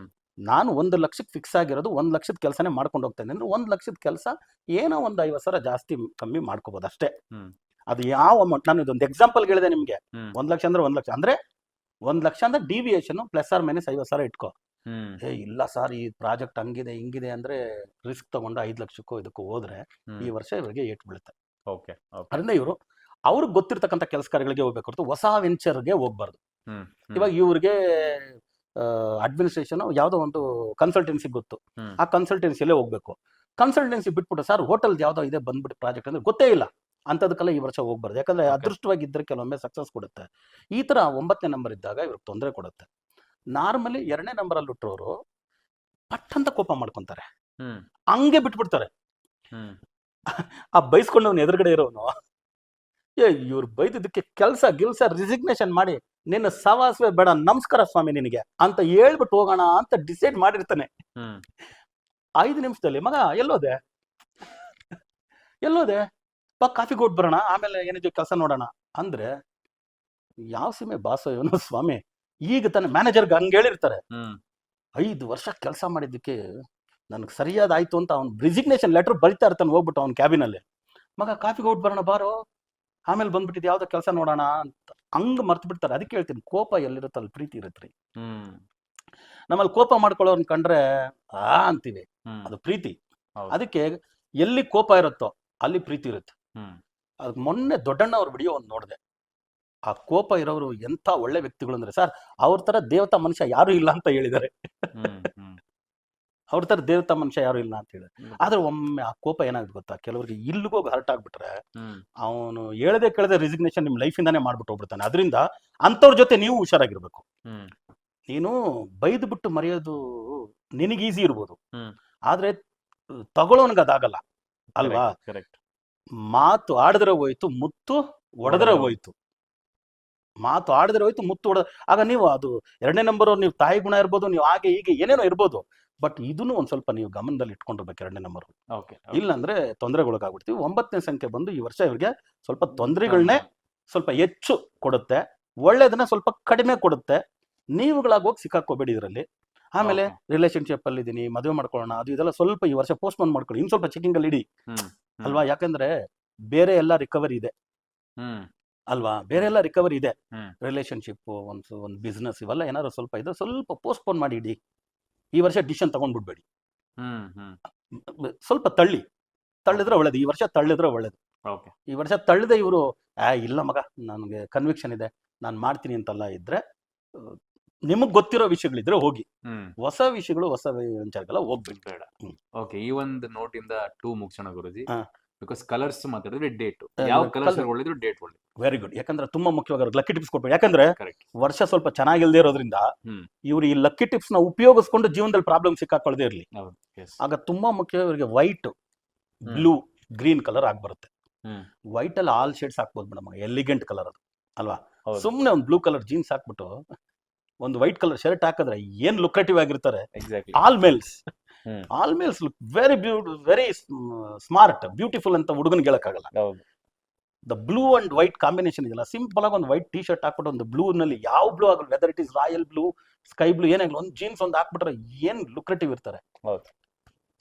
ನಾನು 1 ಲಕ್ಷಕ್ಕೆ ಫಿಕ್ಸ್ ಆಗಿರೋದು, 1 ಲಕ್ಷದ ಕೆಲಸನೇ ಮಾಡ್ಕೊಂಡು ಹೋಗ್ತಾ ಇದ್ದೀನಿ. 1 ಲಕ್ಷದ ಕೆಲಸ ಏನೋ ಒಂದು 50,000 ಜಾಸ್ತಿ ಕಮ್ಮಿ ಮಾಡ್ಕೋಬಹುದು ಅಷ್ಟೇ. ಅದು ಯಾವ ಅಮೌಂಟ್, ನಾನು ಇದೊಂದು ಎಕ್ಸಾಂಪಲ್ ಹೇಳಿದೆ ನಿಮ್ಗೆ. 1 ಲಕ್ಷ ಅಂದ್ರೆ 1 ಲಕ್ಷ ಅಂದ್ರೆ 1 ಲಕ್ಷ ಅಂದ್ರೆ ಡಿವಿಯೇಷನ್ ಪ್ಲಸ್ ಆರ್ ಮೈನಸ್ 50,000 ಇಟ್ಕೋ. ಇಲ್ಲ ಸರ್ ಈ ಪ್ರಾಜೆಕ್ಟ್ ಹಂಗಿದೆ ಹಿಂಗಿದೆ ಅಂದ್ರೆ ರಿಸ್ಕ್ ತಗೊಂಡು 5 ಲಕ್ಷಕ್ಕೂ ಇದಕ್ಕೂ ಹೋದ್ರೆ ಈ ವರ್ಷ ಇವರಿಗೆ ಏಟ್ ಬೀಳುತ್ತೆ. ಅದರಿಂದ ಇವರು ಅವ್ರಿಗೆ ಗೊತ್ತಿರ್ತಕ್ಕಂಥ ಕೆಲಸ ಕಾರ್ಯಗಳಿಗೆ ಹೋಗ್ಬೇಕು ಹೊರತು ಹೊಸ ವೆಂಚರ್ಗೆ ಹೋಗ್ಬಾರ್ದು. ಇವಾಗ ಇವ್ರಿಗೆ ಅಡ್ಮಿನಿಸ್ಟ್ರೇಷನ್ ಯಾವ್ದೋ ಒಂದು ಕನ್ಸಲ್ಟೆನ್ಸಿ ಗೊತ್ತು, ಆ ಕನ್ಸಲ್ಟೆನ್ಸಿಯಲ್ಲೇ ಹೋಗ್ಬೇಕು. ಕನ್ಸಲ್ಟೆನ್ಸಿ ಬಿಟ್ಬಿಟ್ಟು ಸರ್ ಹೋಟೆಲ್ ಯಾವ್ದೋ ಇದೆ ಬಂದ್ಬಿಟ್ಟು ಪ್ರಾಜೆಕ್ಟ್ ಅಂದ್ರೆ ಗೊತ್ತೇ ಇಲ್ಲ ಅಂತದಕ್ಕೆಲ್ಲ ಈ ವರ್ಷ ಹೋಗ್ಬಾರ್ದು. ಯಾಕಂದ್ರೆ ಅದೃಷ್ಟವಾಗಿದ್ದರೆ ಕೆಲವೊಮ್ಮೆ ಸಕ್ಸಸ್ ಕೊಡುತ್ತೆ. ಈ ತರ 9ನೇ ನಂಬರ್ ಇದ್ದಾಗ ಇವ್ರಿಗೆ ತೊಂದರೆ ಕೊಡುತ್ತೆ. ನಾರ್ಮಲಿ 2ನೇ ನಂಬರ್ ಅಲ್ಲಿ ಬಿಟ್ಟವರು ಪಟ್ಟಂತ ಕೋಪ ಮಾಡ್ಕೊಂತಾರೆ, ಹಂಗೆ ಬಿಟ್ಬಿಡ್ತಾರೆ. ಆ ಬೈಸ್ಕೊಂಡವನು ಎದುರುಗಡೆ ಇರೋನು ಇವ್ರು ಬೈದಿದ್ದಕ್ಕೆ ಕೆಲಸ ಗಿಲ್ಸ ರಿಸಿಗ್ನೇಷನ್ ಮಾಡಿ ನಿನ್ನ ಸವಾಸವೇ ಬೇಡ, ನಮಸ್ಕಾರ ಸ್ವಾಮಿ ನಿನಗೆ ಅಂತ ಹೇಳ್ಬಿಟ್ಟು ಹೋಗೋಣ ಅಂತ ಡಿಸೈಡ್ ಮಾಡಿರ್ತಾನೆ. 5 ನಿಮಿಷದಲ್ಲಿ ಮಗ ಎಲ್ಲೋದೆ ಕಾಫಿ ಕೊಟ್ಟು ಬರೋಣ, ಆಮೇಲೆ ಏನಿದೆ ಕೆಲಸ ನೋಡೋಣ ಅಂದ್ರೆ ಯಾವ ಸೀಮೆ ಬಾಸೋ ಇವನು ಸ್ವಾಮಿ. ಈಗ ತಾನೆ ಮ್ಯಾನೇಜರ್ಗೆ ಹಂಗೆ ಹೇಳಿರ್ತಾರೆ, 5 ವರ್ಷ ಕೆಲಸ ಮಾಡಿದ್ದಕ್ಕೆ ನನಗೆ ಸರಿಯಾದ ಆಯ್ತು ಅಂತ ಅವ್ನು ರಿಸಿಗ್ನೇಷನ್ ಲೆಟರ್ ಬರಿತಾ ಇರ್ತಾನೆ ಹೋಗ್ಬಿಟ್ಟು ಅವ್ನ ಕ್ಯಾಬಿನಲ್ಲಿ. ಮಗ ಕಾಫಿ ಕೊಟ್ಟು ಬರೋಣ ಬಾರೋ, ಆಮೇಲೆ ಬಂದ್ಬಿಟ್ಟಿದ್ದು ಯಾವ್ದೋ ಕೆಲಸ ನೋಡೋಣ ಅಂತ ಹಂಗ ಮರ್ತು ಬಿಡ್ತಾರೆ. ಅದಕ್ಕೆ ಹೇಳ್ತೀನಿ, ಕೋಪ ಎಲ್ಲಿರುತ್ತೆ ಅಲ್ಲಿ ಪ್ರೀತಿ ಇರುತ್ರಿ. ನಮ್ಮಲ್ಲಿ ಕೋಪ ಮಾಡ್ಕೊಳ್ಳೋರ್ನ ಕಂಡ್ರೆ ಅಂತೀವಿ, ಅದು ಪ್ರೀತಿ. ಅದಕ್ಕೆ ಎಲ್ಲಿ ಕೋಪ ಇರುತ್ತೋ ಅಲ್ಲಿ ಪ್ರೀತಿ ಇರುತ್ತೆ. ಅದಕ್ಕೆ ಮೊನ್ನೆ ದೊಡ್ಡಣ್ಣ ಅವ್ರ ವಿಡಿಯೋ ಒಂದು ನೋಡಿದೆ. ಆ ಕೋಪ ಇರೋರು ಎಂಥ ಒಳ್ಳೆ ವ್ಯಕ್ತಿಗಳು ಅಂದ್ರೆ ಸರ್, ಅವ್ರ ತರ ದೇವತಾ ಮನುಷ್ಯ ಯಾರು ಇಲ್ಲ ಅಂತ ಹೇಳಿದ್ದಾರೆ. ಅವ್ರ ತರ ದೇವತಾ ಮನುಷ್ಯ ಯಾರು ಇಲ್ಲ ಅಂತ ಹೇಳಿದ್ರೆ, ಆದ್ರೆ ಒಮ್ಮೆ ಆ ಕೋಪ ಏನಾಗುತ್ತೆ ಗೊತ್ತಾ, ಕೆಲವರಿಗೆ ಇಲ್ಲಿಗೋಗಿ ಹರ್ಟ್ ಆಗ್ಬಿಟ್ರೆ ಅವನು ಹೇಳದೆ ಕೇಳದೆ ರಿಸಿಗ್ನೇಷನ್ ನಿಮ್ ಲೈಫ್ ಇಂದಾನೆ ಮಾಡ್ಬಿಟ್ಟು ಹೋಗ್ಬಿಡ್ತಾನೆ. ಅದರಿಂದ ಅಂತವ್ರ ಜೊತೆ ನೀವು ಹುಷಾರಾಗಿರ್ಬೇಕು. ನೀನು ಬೈದು ಬಿಟ್ಟು ಮರೆಯೋದು ನಿನಗೆ ಈಸಿ ಇರ್ಬೋದು, ಆದ್ರೆ ತಗೊಳ್ಳೋನ್ಗೆ ಅದಾಗಲ್ಲ ಅಲ್ವಾ. ಮಾತು ಆಡಿದ್ರೆ ಹೋಯ್ತು, ಮುತ್ತು ಒಡೆದ್ರೆ ಹೋಯ್ತು. ಮಾತು ಆಡಿದ್ರೆ ಹೋಯ್ತು, ಮುತ್ತು ಹೊಡೆದ ಆಗ ನೀವು ಅದು 2ನೇ ನಂಬರ್ ನೀವು ತಾಯಿ ಗುಣ ಇರ್ಬೋದು, ನೀವು ಹಾಗೆ ಹೀಗೆ ಏನೇನೋ ಇರ್ಬೋದು, ಬಟ್ ಇದನ್ನು ಒಂದ್ ಸ್ವಲ್ಪ ನೀವು ಗಮನದಲ್ಲಿ ಇಟ್ಕೊಂಡಿರ್ಬೇಕು 2ನೇ ನಂಬರ್. ಇಲ್ಲಾಂದ್ರೆ ತೊಂದರೆಗೊಳಗಾಗ್ಬಿಡ್ತೀವಿ. 9ನೇ ಸಂಖ್ಯೆ ಬಂದು ಈ ವರ್ಷ ಇವ್ರಿಗೆ ಸ್ವಲ್ಪ ತೊಂದರೆಗಳನ್ನೇ ಸ್ವಲ್ಪ ಹೆಚ್ಚು ಕೊಡುತ್ತೆ, ಒಳ್ಳೇದನ್ನ ಸ್ವಲ್ಪ ಕಡಿಮೆ ಕೊಡುತ್ತೆ. ನೀವುಗಳಾಗಿ ಹೋಗಿ ಸಿಕ್ಕಾಕೋಬೇಡಿ ಇದರಲ್ಲಿ. ಆಮೇಲೆ ರಿಲೇಶನ್ಶಿಪ್ ಅಲ್ಲಿ ಇದೀನಿ, ಮದುವೆ ಮಾಡ್ಕೊಳ್ಳೋಣ, ಅದು ಇದೆಲ್ಲ ಸ್ವಲ್ಪ ಈ ವರ್ಷ ಪೋಸ್ಟ್ಪೋನ್ ಮಾಡ್ಕೊಳ್ಳಿ, ಇನ್ ಸ್ವಲ್ಪ ಚೆಕಿಂಗ್ ಅಲ್ಲಿ ಇಡಿ ಅಲ್ವಾ. ಯಾಕಂದ್ರೆ ಬೇರೆ ಎಲ್ಲ ರಿಕವರಿ ಇದೆ ಅಲ್ವಾ, ಬೇರೆ ಎಲ್ಲ ರಿಕವರಿ ಇದೆ. ರಿಲೇಶನ್ಶಿಪ್, ಒಂದು ಬಿಸ್ನೆಸ್, ಇವೆಲ್ಲ ಏನಾದ್ರು ಸ್ವಲ್ಪ ಇದೆ, ಸ್ವಲ್ಪ ಪೋಸ್ಟ್ಪೋನ್ ಮಾಡಿ ಇಡಿ. ಈ ವರ್ಷ ಡಿಸಿಷನ್ ತಗೊಂಡ್ಬಿಡ್ಬೇಡಿ, ಸ್ವಲ್ಪ ತಳ್ಳಿದ್ರೆ ಒಳ್ಳೇದು. ಈ ವರ್ಷ ತಳ್ಳಿದ್ರೆ ಒಳ್ಳೇದು. ಈ ವರ್ಷ ತಳ್ಳಿದೆ ಇವರು ಇಲ್ಲ ಮಗ ನನಗೆ ಕನ್ವಿಕ್ಷನ್ ಇದೆ ನಾನು ಮಾಡ್ತೀನಿ ಅಂತೆಲ್ಲ ಇದ್ರೆ, ನಿಮಗ್ ಗೊತ್ತಿರೋ ವಿಷಯಗಳಿದ್ರೆ ಹೋಗಿ, ಹೊಸ ವಿಷಯಗಳು ಹೊಸ ವಿಚಾರಗಳ ಹೋಗ್ಬಿಡ್ಬೇಡ. ಓಕೆ, ಈ ಒಂದು ನೋಟ್ ಇಂದ 2 ಮುಗಿಸೋಣ ಗುರುಜಿ. ಬಿಕಾಸ್ ಕಲರ್ಸ್ ಮಾತಾಡಿದ್ರೆ ಡೇಟ್, ಯಾವ ಕಲರ್ಸ್ ಒಳ್ಳೆದ್ರು ಡೇಟ್ ಒಳ್ಳೆ. Very good. ಯಾಕಂದ್ರೆ ತುಂಬಾ ಮುಖ್ಯವಾಗಿ ಲಕ್ಕಿ ಟಿಪ್ಸ್ ಕೊಡ್ಬೇಕು. ಯಾಕಂದ್ರೆ ವರ್ಷ ಸ್ವಲ್ಪ ಚೆನ್ನಾಗಿಲ್ದೇ ಇರೋದ್ರಿಂದ ಇವ್ರು ಈ ಲಕ್ಕಿ ಟಿಪ್ಸ್ ನ ಉಪಯೋಗಿಸ್ಕೊಂಡು ಜೀವನದಲ್ಲಿ ಪ್ರಾಬ್ಲಮ್ ಸಿಕ್ಕಾಕೊಳ್ಳದೆ ಇರ್ಲಿ. ಆಗ ತುಂಬಾ ಮುಖ್ಯ ಇವರಿಗೆ ವೈಟ್, ಬ್ಲೂ, ಗ್ರೀನ್ ಕಲರ್ ಆಗ್ಬರುತ್ತೆ. ವೈಟ್ ಅಲ್ಲಿ ಆಲ್ ಶೇಡ್ಸ್ ಹಾಕ್ಬೋದು ಮೇಡಮ್, ಎಲಿಗೆಂಟ್ ಕಲರ್ ಅದು ಅಲ್ವಾ. ಸುಮ್ನೆ ಒಂದು ಬ್ಲೂ ಕಲರ್ ಜೀನ್ಸ್ ಹಾಕ್ಬಿಟ್ಟು ಒಂದು ವೈಟ್ ಕಲರ್ ಶರ್ಟ್ ಹಾಕಿದ್ರೆ ಏನ್ ಲುಕ್ರೇಟಿವ್ ಆಗಿರ್ತಾರೆ. All males look very smart, beautiful ಅಂತ ಹುಡುಗನ್ಗೆ ಹೇಳಕ್ಕಾಗಲ್ಲ. The blue and white combination ಇದೆಯಲ್ಲ, ಸಿಂಪಲ್ ಆಗಿ ಒಂದು ವೈಟ್ ಟಿ ಶರ್ಟ್ ಹಾಕ್ಬಿಟ್ಟು ಒಂದು ಬ್ಲೂ ನಲ್ಲಿ ಯಾವ ಬ್ಲೂ ಆಗಲ್ಲ, whether it is royal blue, sky blue, ಏನಾಗಲ್ಲ, ಒಂದು ಜೀನ್ಸ್ ಒಂದು ಹಾಕ್ಬಿಟ್ರೆ ಏನ್ ಲುಕ್ರೇಟಿವ್ ಇರ್ತಾರೆ,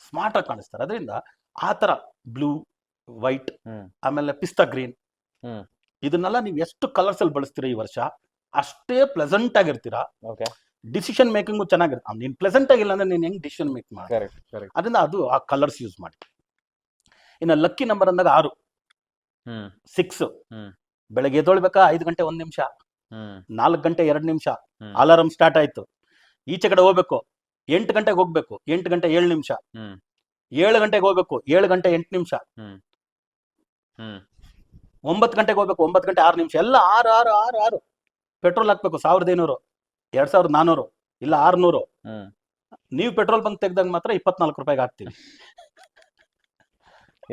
ಸ್ಮಾರ್ಟ್ ಆಗಿ ಕಾಣಿಸ್ತಾರೆ. ಅದರಿಂದ ಆ ತರ ಬ್ಲೂ, ವೈಟ್, ಆಮೇಲೆ ಪಿಸ್ತಾ ಗ್ರೀನ್, ಇದನ್ನೆಲ್ಲ ನೀವು ಎಷ್ಟು ಕಲರ್ಸ್ ಅಲ್ಲಿ ಬಳಸ್ತೀರಾ ಈ ವರ್ಷ ಅಷ್ಟೇ ಪ್ಲೆಸೆಂಟ್ ಆಗಿರ್ತೀರಾ. ಡಿಸಿಷನ್ ಮೇಕಿಂಗ್ ಚೆನ್ನಾಗಿರುತ್ತೆ. ನೀನ್ ಪ್ಲೆಸೆಂಟ್ ಆಗಿಲ್ಲ ಅಂದ್ರೆ ನೀನ್ ಹೆಂಗ್ ಡಿಸಿಷನ್ ಮೇಕ್ ಮಾಡಿ. ಅದರಿಂದ ಅದು ಆ ಕಲರ್ಸ್ ಯೂಸ್ ಮಾಡಿ. ಇನ್ನು ಲಕ್ಕಿ ನಂಬರ್ ಅಂದಾಗ 6, 6 ಬೆಳಗ್ಗೆ ಎದ್ದೊಳ್ಬೇಕಾ 5 ಗಂಟೆ 1 ನಿಮಿಷ, 4 ಗಂಟೆ 2 ನಿಮಿಷ ಅಲಾರಂ ಸ್ಟಾರ್ಟ್ ಆಯ್ತು. ಈಚೆ ಕಡೆ ಹೋಗ್ಬೇಕು 8 ಗಂಟೆಗೆ ಹೋಗ್ಬೇಕು, 8 ಗಂಟೆ 7 ನಿಮಿಷ, 7 ಗಂಟೆಗೆ ಹೋಗ್ಬೇಕು 7 ಗಂಟೆ 8 ನಿಮಿಷ, 9 ಗಂಟೆಗೆ ಹೋಗ್ಬೇಕು 9 ಗಂಟೆ 6 ನಿಮಿಷ, ಎಲ್ಲ 6 6 6 6 ಪೆಟ್ರೋಲ್ ಹಾಕ್ಬೇಕು 1500, 2400, ಇಲ್ಲ 600. ಹ್ಮ್ ನೀವು ಪೆಟ್ರೋಲ್ ಬಂಕ್ ತೆಗ್ದಾಗ ಮಾತ್ರ 24 ರೂಪಾಯಿಗೆ ಹಾಕ್ತೀವಿ.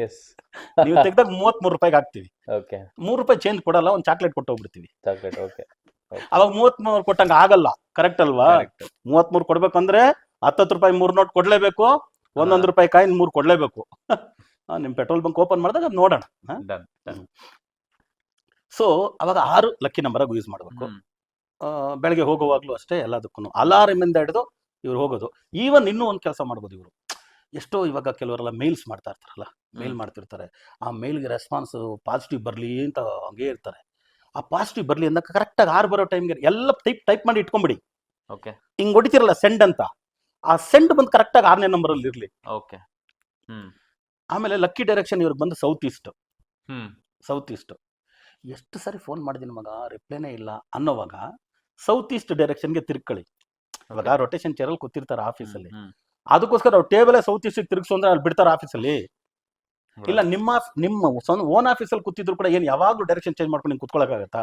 ಎಸ್ ನೀವು ತೆಗ್ದಾಗ 33 ರೂಪಾಯಿಗೆ ಹಾಕ್ತೀವಿ. ಓಕೆ 3 ರೂಪಾಯಿ ಚೇಂಜ್ ಕೊಡಲ್ಲ, ಒಂದು ಚಾಕ್ಲೇಟ್ ಕೊಟ್ಟು ಹೋಗ್ಬಿಡ್ತೀವಿ. ಚಾಕ್ಲೇಟ್ ಓಕೆ ಅವಾಗ 33 ಕೊಟ್ಟಂಗೆ ಆಗಲ್ಲ. ಕರೆಕ್ಟ್ ಅಲ್ವಾ? ಕರೆಕ್ಟ್ 33 ಕೊಡ್ಬೇಕಂದ್ರೆ 10 ರೂಪಾಯಿ 3 ನೋಟ್ ಕೊಡ್ಲೇಬೇಕು, 1 ರೂಪಾಯಿ ಕಾಯಿನ್ 3 ಕೊಡ್ಲೇಬೇಕು. ನಿಮ್ ಪೆಟ್ರೋಲ್ ಬಂಕ್ ಓಪನ್ ಮಾಡಿದಾಗ ಅದ್ ನೋಡೋಣ. ಡನ್ ಡನ್ ಸೊ ಅವಾಗ 6 ಲಕ್ಕಿ ನಂಬರ್ ಆಗಿ ಯೂಸ್ ಮಾಡಬೇಕು. ಬೆಳಗ್ಗೆ ಹೋಗುವಾಗ್ಲೂ ಅಷ್ಟೇ, ಎಲ್ಲದಕ್ಕೂ ಅಲಾರಮ್ ಇಂದ ಹಿಡಿದು ಇವ್ರು ಹೋಗೋದು. ಈವನ್ ಇನ್ನೂ ಒಂದು ಕೆಲಸ ಮಾಡ್ಬೋದು ಇವರು. ಎಷ್ಟೋ ಇವಾಗ ಕೆಲವರೆಲ್ಲ ಮೇಲ್ಸ್ ಮಾಡ್ತಾ ಇರ್ತಾರಲ್ಲ, ಮೇಲ್ ಮಾಡ್ತಿರ್ತಾರೆ. ಆ ಮೇಲ್ಗೆ ರೆಸ್ಪಾನ್ಸ್ ಪಾಸಿಟಿವ್ ಬರಲಿ ಅಂತ ಹಂಗೆ ಇರ್ತಾರೆ. ಆ ಪಾಸಿಟಿವ್ ಬರಲಿ ಅಂದಾಗ ಕರೆಕ್ಟಾಗಿ 6 ಬರೋ ಟೈಮ್ಗೆ ಎಲ್ಲ ಟೈಪ್ ಮಾಡಿ ಇಟ್ಕೊಂಬಿಡಿ. ಓಕೆ ಹಿಂಗ್ ಹೊಡಿತಿರಲ್ಲ ಸೆಂಡ್ ಅಂತ, ಆ ಸೆಂಡ್ ಬಂದು ಕರೆಕ್ಟಾಗಿ 6ನೇ ನಂಬರ್ ಅಲ್ಲಿ ಇರ್ಲಿ. ಓಕೆ ಆಮೇಲೆ ಲಕ್ಕಿ ಡೈರೆಕ್ಷನ್ ಇವ್ರಿಗೆ ಬಂದು ಸೌತ್ ಈಸ್ಟ್. ಹ್ಮ್ ಸೌತ್ ಈಸ್ಟ್ ಎಷ್ಟು ಸರಿ ಫೋನ್ ಮಾಡಿದೀನಿ ಮಗ, ರಿಪ್ಲೈನೇ ಇಲ್ಲ ಅನ್ನೋವಾಗ ಸೌತ್ ಈಸ್ಟ್ ಡೈರೆಕ್ಷನ್ಗೆ ತಿರ್ಕೊಳ್ಳಿ. ಇವಾಗ ರೊಟೇಷನ್ ಚೇರಲ್ಲಿ ಕೂತಿರ್ತಾರೆ ಆಫೀಸಲ್ಲಿ, ಅದಕ್ಕೋಸ್ಕರ ಅವ್ರು ಟೇಬಲೇ ಸೌತ್ ಈಸ್ಟ್ ತಿರುಗಿಸು ಅಂದ್ರೆ ಅಲ್ಲಿ ಬಿಡ್ತಾರೆ ಆಫೀಸಲ್ಲಿ. ಇಲ್ಲ ನಿಮ್ಮ ಓನ್ ಆಫೀಸಲ್ಲಿ ಕೂತಿದ್ರು ಕೂಡ ಏನ್ ಯಾವಾಗ್ಲೂ ಡೈರೆಕ್ಷನ್ ಚೇಂಜ್ ಮಾಡ್ಕೊಂಡು ನಿಂಗೆ ಕುತ್ಕೊಳ್ಳೋಕ್ಕಾಗತ್ತಾ?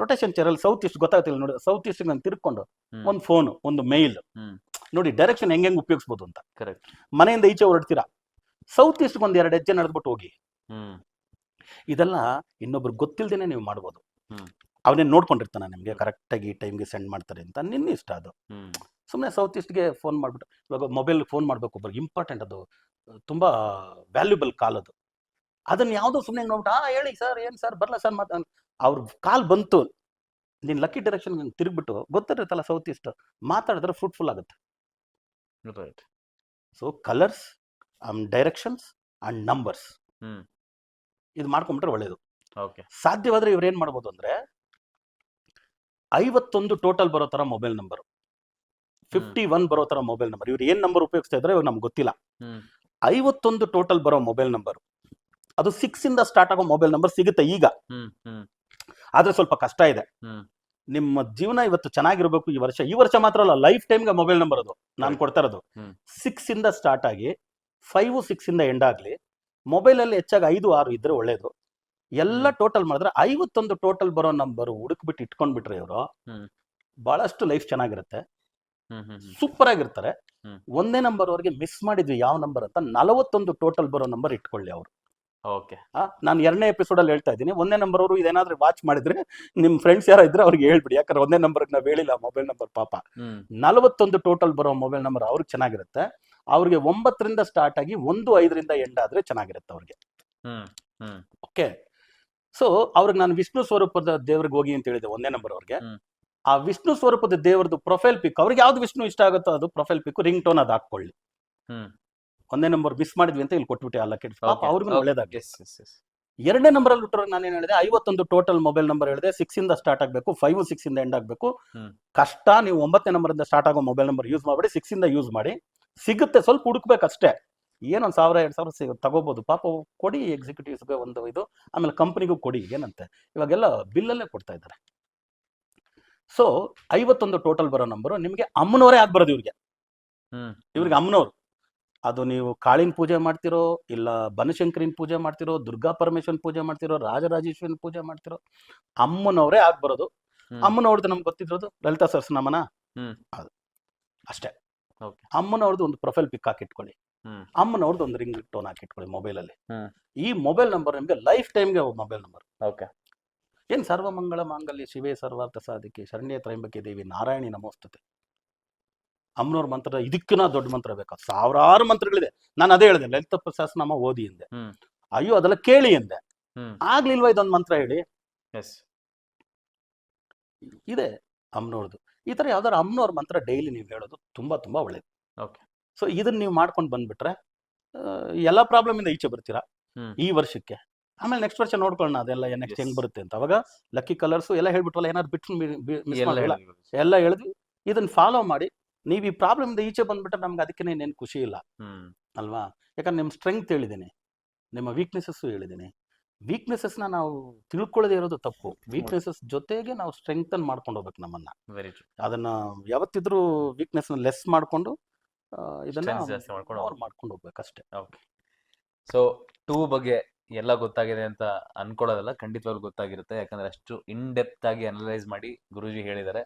ರೊಟೇಷನ್ ಚೇರಲ್ಲಿ ಸೌತ್ ಈಸ್ಟ್ ಗೊತ್ತಾಗ್ತಿಲ್ಲ ನೋಡಿ, ಸೌತ್ ಈಸ್ಟ್ ನಾನು ತಿರ್ಕೊಂಡು ಒಂದು ಫೋನ್, ಒಂದು ಮೇಲ್ ನೋಡಿ ಡೈರೆಕ್ಷನ್ ಹೆಂಗೆ ಉಪಯೋಗಿಸ್ಬೋದು ಅಂತ. ಕರೆಕ್ಟ್ ಮನೆಯಿಂದ ಈಚೆ ಹೊರಡ್ತೀರಾ, ಸೌತ್ ಈಸ್ಟ್ ಒಂದು 2 ಹೆಜ್ಜೆ ನಡೆದ್ಬಿಟ್ಟು ಹೋಗಿ. ಇದೆಲ್ಲ ಇನ್ನೊಬ್ರು ಗೊತ್ತಿಲ್ದೇನೆ ನೀವು ಮಾಡ್ಬೋದು. ಅವನೇ ನೋಡ್ಕೊಂಡಿರ್ತಾನೆ ನಿಮ್ಗೆ ಕರೆಕ್ಟಾಗಿ ಈ ಟೈಮ್ಗೆ ಸೆಂಡ್ ಮಾಡ್ತಾರೆ ಅಂತ, ನಿನ್ನ ಇಷ್ಟ ಅದು. ಸುಮ್ಮನೆ ಸೌತ್ ಈಸ್ಟ್ಗೆ ಫೋನ್ ಮಾಡ್ಬಿಟ್ಟು, ಇವಾಗ ಮೊಬೈಲ್ ಫೋನ್ ಮಾಡ್ಬೇಕು ಒಬ್ಬರಿಗೆ, ಇಂಪಾರ್ಟೆಂಟ್, ಅದು ತುಂಬಾ ವ್ಯಾಲ್ಯೂಬಲ್ ಕಾಲ್ ಅದು. ಅದನ್ನ ಯಾವುದೋ ಸುಮ್ಮನೆ ನೋಡ್ಬಿಟ್ಟು ಹೇಳಿ ಸರ್, ಏನ್ ಸರ್ ಬರಲ್ಲ ಸರ್ ಅವ್ರ ಕಾಲ್ ಬಂತು, ನೀನ್ ಲಕ್ಕಿ ಡೈರೆಕ್ಷನ್ ತಿರುಗ್ಬಿಟ್ಟು ಗೊತ್ತಿರುತ್ತಲ್ಲ ಸೌತ್ ಈಸ್ಟ್, ಮಾತಾಡಿದ್ರೆ ಫ್ರೂಟ್ಫುಲ್ ಆಗುತ್ತೆ. Right. So colours, directions and numbers ಇದು ಮಾಡ್ಕೊಂಡ್ಬಿಟ್ರೆ ಒಳ್ಳೇದು. ಓಕೆ ಸಾಧ್ಯವಾದ್ರೆ ಇವ್ರು ಏನ್ ಮಾಡ್ಬೋದು ಅಂದ್ರೆ 51 ಟೋಟಲ್ ಬರೋ ತರ ಮೊಬೈಲ್ ನಂಬರ್, 51 ಬರೋ ತರ ಮೊಬೈಲ್ ನಂಬರ್. ಇವ್ರು ಏನ್ ನಂಬರ್ ಉಪಯೋಗಿಸ್ತಾ ಇದ್ರೆ ಇವಾಗ ನಮ್ಗೆ ಗೊತ್ತಿಲ್ಲ. 51 ಟೋಟಲ್ ಬರೋ ಮೊಬೈಲ್ ನಂಬರ್, ಅದು 6 ಇಂದ ಸ್ಟಾರ್ಟ್ ಆಗೋ ಮೊಬೈಲ್ ನಂಬರ್ ಸಿಗುತ್ತೆ ಈಗ. ಆದ್ರೆ ಸ್ವಲ್ಪ ಕಷ್ಟ ಇದೆ. ನಿಮ್ಮ ಜೀವನ ಇವತ್ತು ಚೆನ್ನಾಗಿರ್ಬೇಕು ಈ ವರ್ಷ ಮಾತ್ರ ಅಲ್ಲ, ಲೈಫ್ ಟೈಮ್ಗೆ ಮೊಬೈಲ್ ನಂಬರ್ ಅದು ನಾನು ಕೊಡ್ತಾ ಇರೋದು. 6 ಇಂದ ಸ್ಟಾರ್ಟ್ ಆಗಿ 5, 6 ಇಂದ ಎಂಡ್ ಆಗ್ಲಿ. ಮೊಬೈಲ್ ಅಲ್ಲಿ ಹೆಚ್ಚಾಗಿ 5, 6 ಇದ್ರೆ ಒಳ್ಳೇದು. ಎಲ್ಲ ಟೋಟಲ್ ಮಾಡಿದ್ರೆ 51 ಟೋಟಲ್ ಬರೋ ನಂಬರ್ ಹುಡುಕ್ಬಿಟ್ಟು ಇಟ್ಕೊಂಡ್ಬಿಟ್ರೆ ಇವರು ಬಹಳಷ್ಟು ಲೈಫ್ ಚೆನ್ನಾಗಿರುತ್ತೆ, ಸೂಪರ್ ಆಗಿರ್ತಾರೆ. 1ನೇ ನಂಬರ್ ಅವ್ರಿಗೆ ಮಿಸ್ ಮಾಡಿದ್ವಿ ಯಾವ ನಂಬರ್ ಅಂತ, 41 ಟೋಟಲ್ ಬರೋ ನಂಬರ್ ಇಟ್ಕೊಳ್ಳಿ ಅವರು. ಓಕೆ ನಾನು 2ನೇ ಎಪಿಸೋಡ್ ಅಲ್ಲಿ ಹೇಳ್ತಾ ಇದ್ದೀನಿ. 1ನೇ ನಂಬರ್ ಅವರು ಇದೇನಾದ್ರೂ ವಾಚ್ ಮಾಡಿದ್ರೆ ನಿಮ್ ಫ್ರೆಂಡ್ಸ್ ಯಾರ ಇದ್ರೆ ಅವ್ರಿಗೆ ಹೇಳ್ಬಿಡಿ, ಯಾಕಂದ್ರೆ 1ನೇ ನಂಬರ್ ನಾವ್ ಹೇಳಿಲ್ಲ ಮೊಬೈಲ್ ನಂಬರ್ ಪಾಪ. 41 ಟೋಟಲ್ ಬರೋ ಮೊಬೈಲ್ ನಂಬರ್ ಅವ್ರಿಗೆ ಚೆನ್ನಾಗಿರುತ್ತೆ. ಅವ್ರಿಗೆ 9 ರಿಂದ ಸ್ಟಾರ್ಟ್ ಆಗಿ 1, 5 ರಿಂದ ಎಂಡ್ ಆದ್ರೆ ಚೆನ್ನಾಗಿರುತ್ತೆ ಅವ್ರಿಗೆ. ಓಕೆ, ಸೊ ಅವ್ರಿಗೆ ನಾನು ವಿಷ್ಣು ಸ್ವರೂಪದ ದೇವ್ರಿಗೆ ಹೋಗಿ ಅಂತ ಹೇಳಿದೆ 1ನೇ ನಂಬರ್ ಅವ್ರಿಗೆ. ಆ ವಿಷ್ಣು ಸ್ವರೂಪದ ದೇವರದು ಪ್ರೊಫೈಲ್ ಪಿಕ್, ಅವ್ರಿಗೆ ಯಾವ್ದು ವಿಷ್ಣು ಇಷ್ಟ ಆಗುತ್ತೋ ಅದು ಪ್ರೊಫೈಲ್ ಪಿಕ್, ರಿಂಗ್ ಟೋನ್ ಅದು ಹಾಕೊಳ್ಳಿ. 1ನೇ ನಂಬರ್ ಮಿಸ್ ಮಾಡಿದ್ವಿ ಅಂತ ಇಲ್ಲಿ ಕೊಟ್ಬಿಟ್ಟೆ, ಅಲ್ಲ ಕೆಟ್ಟ ಪಾಪ ಅವ್ರಿಗೂ ಒಳ್ಳೇದಾಗಿ. 2ನೇ ನಂಬರ್ ಅಲ್ಲಿ ಬಿಟ್ಟರೆ ನಾನು ಏನ್ ಹೇಳಿದೆ, 51 ಟೋಟಲ್ ಮೊಬೈಲ್ ನಂಬರ್ ಹೇಳಿದೆ. 6 ಇಂದ ಸ್ಟಾರ್ಟ್ ಆಗಬೇಕು, 5, 6 ಇಂದ ಎಂಡ್ ಆಗಬೇಕು. ಕಷ್ಟ, ನೀವು 9ನೇ ನಂಬರ್ ಇಂದ ಸ್ಟಾರ್ಟ್ ಆಗೋ ಮೊಬೈಲ್ ನಂಬರ್ ಯೂಸ್ ಮಾಡಬೇಡಿ, 6 ಇಂದ ಯೂಸ್ ಮಾಡಿ. ಸಿಗುತ್ತೆ, ಸ್ವಲ್ಪ ಹುಡುಕ್ಬೇಕಷ್ಟೇ. ಏನೊಂದು 1000-2000 ತಗೋಬಹುದು ಪಾಪ. ಕೊಡಿ ಎಕ್ಸಿಕ್ಯೂಟಿವ್ಸ್ಗೆ ಒಂದು ಇದು, ಆಮೇಲೆ ಕಂಪ್ನಿಗೂ ಕೊಡಿ. ಏನಂತೆ ಇವಾಗೆಲ್ಲ ಬಿಲ್ಲಲ್ಲೇ ಕೊಡ್ತಾ ಇದ್ದಾರೆ. ಸೊ 51 ಟೋಟಲ್ ಬರೋ ನಂಬರು ನಿಮಗೆ ಅಮ್ಮನವರೇ ಆಗ್ಬರೋದು ಇವ್ರಿಗೆ ಅಮ್ಮನವ್ರು. ಅದು ನೀವು ಕಾಳಿನ ಪೂಜೆ ಮಾಡ್ತಿರೋ, ಇಲ್ಲ ಬನಶಂಕರಿನ ಪೂಜೆ ಮಾಡ್ತಿರೋ, ದುರ್ಗಾ ಪರಮೇಶ್ವರನ್ ಪೂಜೆ ಮಾಡ್ತಿರೋ, ರಾಜರಾಜೇಶ್ವರನ್ ಪೂಜೆ ಮಾಡ್ತಿರೋ, ಅಮ್ಮನವರೇ ಆಗ್ಬರೋದು. ಅಮ್ಮನವ್ರದ್ದು ನಮ್ಗೆ ಗೊತ್ತಿರೋದು ಲಲಿತಾ ಸಹಸ್ರನಾಮನ, ಅದು ಅಷ್ಟೇ. ಅಮ್ಮನವ್ರದ್ದು ಒಂದು ಪ್ರೊಫೈಲ್ ಪಿಕ್ ಹಾಕಿಟ್ಕೊಳ್ಳಿ, ಅಮ್ಮನವ್ರದ್ದು ಒಂದು ರಿಂಗ್ ಟೋನ್ ಹಾಕಿಟ್ಕೊಳ್ಳಿ ಮೊಬೈಲ್ ಅಲ್ಲಿ. ಈ ಮೊಬೈಲ್ ನಂಬರ್ ನಿಮ್ಗೆ ಲೈಫ್ ಟೈಮ್ಗೆ ಮೊಬೈಲ್ ನಂಬರ್. ಓಕೆ, ಏನ್ ಸರ್ವಮಂಗಳ ಮಾಂಗಲ್ಯ ಶಿವೇ ಸರ್ವಾರ್ಥ ಸಾಧಿಕೆ ಶರಣ್ಯ ತ್ರಯಂಬಕೆ ದೇವಿ ನಾರಾಯಣಿ ನಮೋಸ್ತುತೆ. ಅಮ್ಮನವ್ರ ಮಂತ್ರ ಇದಕ್ಕಿನ ದೊಡ್ಡ ಮಂತ್ರ ಬೇಕಾ? 1000 ಮಂತ್ರಗಳಿದೆ. ನಾನು ಅದೇ ಹೇಳಿದೆ, ಲಲಿತ ಸಹಸ್ರನಾಮ ಓದಿ ಎಂದೆ. ಅಯ್ಯೋ ಅದೆಲ್ಲ ಕೇಳಿ ಎಂದೆ. ಆಗ್ಲಿಲ್ವಾ ಇದೊಂದು ಮಂತ್ರ ಹೇಳಿ? ಇದೆ ಅಮ್ಮನವ್ರದ್ದು. ಈ ತರ ಯಾವ್ದಾರು ಅಮ್ಮನವ್ರ ಮಂತ್ರ ಡೈಲಿ ನೀವು ಹೇಳೋದು ತುಂಬಾ ತುಂಬಾ ಒಳ್ಳೇದು. ಸೊ ಇದನ್ನ ನೀವು ಮಾಡ್ಕೊಂಡು ಬಂದ್ಬಿಟ್ರೆ ಎಲ್ಲಾ ಪ್ರಾಬ್ಲಮ್ ಇಂದ ಈಚೆ ಬರ್ತೀರಾ ಈ ವರ್ಷಕ್ಕೆ. ಆಮೇಲೆ ನೆಕ್ಸ್ಟ್ ವರ್ಷ ನೋಡ್ಕೊಳ್ಳೋಣ ಅದೆಲ್ಲ ನೆಕ್ಸ್ಟ್ ಹೆಂಗ್ ಬರುತ್ತೆ ಅಂತ. ಅವಾಗ ಲಕ್ಕಿ ಕಲರ್ಸ್ ಎಲ್ಲ ಹೇಳ್ಬಿಟ್ವಲ್ಲ, ಏನಾದ್ರು ಬಿಟ್ಟು ಮಿಸ್ ಮಾಡಿಲ್ಲ, ಎಲ್ಲ ಹೇಳಿದ್ವಿ. ಇದನ್ನ ಫಾಲೋ ಮಾಡಿ ನೀವು ಈ ಪ್ರಾಬ್ಲಮ್ ಇಂದ ಈಚೆ ಬಂದ್ಬಿಟ್ರೆ ನಮ್ಗೆ ಅದಕ್ಕೆ ಏನೇನು ಖುಷಿ ಇಲ್ಲ ಅಲ್ವಾ? ಯಾಕಂದ್ರೆ ನಿಮ್ಮ ಸ್ಟ್ರೆಂಗ್ತ್ ಹೇಳಿದ್ದೀನಿ, ನಿಮ್ಮ ವೀಕ್ನೆಸಸ್ ಹೇಳಿದ್ದೀನಿ. ವೀಕ್ನೆಸಸ್ನ ನಾವು ತಿಳ್ಕೊಳ್ಳದೆ ಇರೋದು ತಪ್ಪು. ವೀಕ್ನೆಸಸ್ ಜೊತೆಗೆ ನಾವು ಸ್ಟ್ರೆಂಗ್ತನ್ ಮಾಡ್ಕೊಂಡು ಹೋಗ್ಬೇಕು ನಮ್ಮನ್ನ. ಅದನ್ನ ಯಾವತ್ತಿದ್ರೂ ವೀಕ್ನೆಸ್ ಲೆಸ್ ಮಾಡ್ಕೊಂಡು ಇದನ್ನ ಮಾಡ್ಕೊಂಡು ಹೋಗ್ಬೇಕು ಅಷ್ಟೇ. ಸೊ 2 ಬಗ್ಗೆ ಎಲ್ಲ ಗೊತ್ತಾಗಿದೆ ಅಂತ ಅನ್ಕೊಳ್ಳೋದಲ್ಲ, ಖಂಡಿತವಾಗ್ಲೂ ಗೊತ್ತಾಗಿರುತ್ತೆ. ಯಾಕಂದ್ರೆ ಅಷ್ಟು ಇನ್ ಡೆಪ್ತ್ ಆಗಿ ಅನಲೈಸ್ ಮಾಡಿ ಗುರೂಜಿ ಹೇಳಿದ್ದಾರೆ.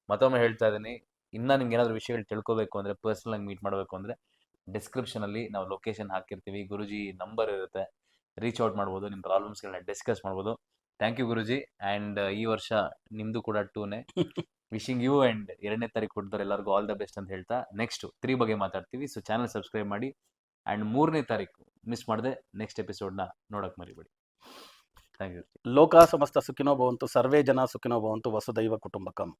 ಮತ್ತೊಮ್ಮೆ ಹೇಳ್ತಾ ಇದ್ದೀನಿ, ಇನ್ನ ನಿಮ್ಗೆ ಏನಾದ್ರು ವಿಷಯಗಳು ತಿಳ್ಕೊಬೇಕು ಅಂದ್ರೆ, ಪರ್ಸನಲ್ ಆಗಿ ಮೀಟ್ ಮಾಡಬೇಕು ಅಂದ್ರೆ, ಡಿಸ್ಕ್ರಿಪ್ಷನ್ ಅಲ್ಲಿ ನಾವು ಲೊಕೇಶನ್ ಹಾಕಿರ್ತೀವಿ, ಗುರೂಜಿ ನಂಬರ್ ಇರುತ್ತೆ, ರೀಚ್ ಔಟ್ ಮಾಡ್ಬೋದು, ನಿಮ್ಮ ಪ್ರಾಬ್ಲಮ್ಸ್ಗಳನ್ನ ಡಿಸ್ಕಸ್ ಮಾಡ್ಬೋದು. Thank you Guruji. ಆ್ಯಂಡ್ ಈ ವರ್ಷ ನಿಮ್ದು ಕೂಡ ಟೂನೆ. ವಿಶಿಂಗ್ ಯು ಆ್ಯಂಡ್ 2ನೇ ತಾರೀಕು ಕೊಡ್ತಾರೆ ಎಲ್ಲರಿಗೂ ಆಲ್ ದ ಬೆಸ್ಟ್ ಅಂತ ಹೇಳ್ತಾ, ನೆಕ್ಸ್ಟ್ 3 ಬಗ್ಗೆ ಮಾತಾಡ್ತೀವಿ. ಸೊ ಚಾನಲ್ ಸಬ್ಸ್ಕ್ರೈಬ್ ಮಾಡಿ. ಆ್ಯಂಡ್ 3ನೇ ತಾರೀಕು ಮಿಸ್ ಮಾಡದೆ ನೆಕ್ಸ್ಟ್ ಎಪಿಸೋಡ್ನ ನೋಡೋಕೆ ಮರಿಬೇಡಿ. Thank you. ಲೋಕ ಸಮಸ್ತ ಸುಖಿನೋ ಭವಂತು, ಸರ್ವೇ ಜನ ಸುಖಿನೋ ಭವಂತು, ವಸುದೈವ ಕುಟುಂಬಕಂ.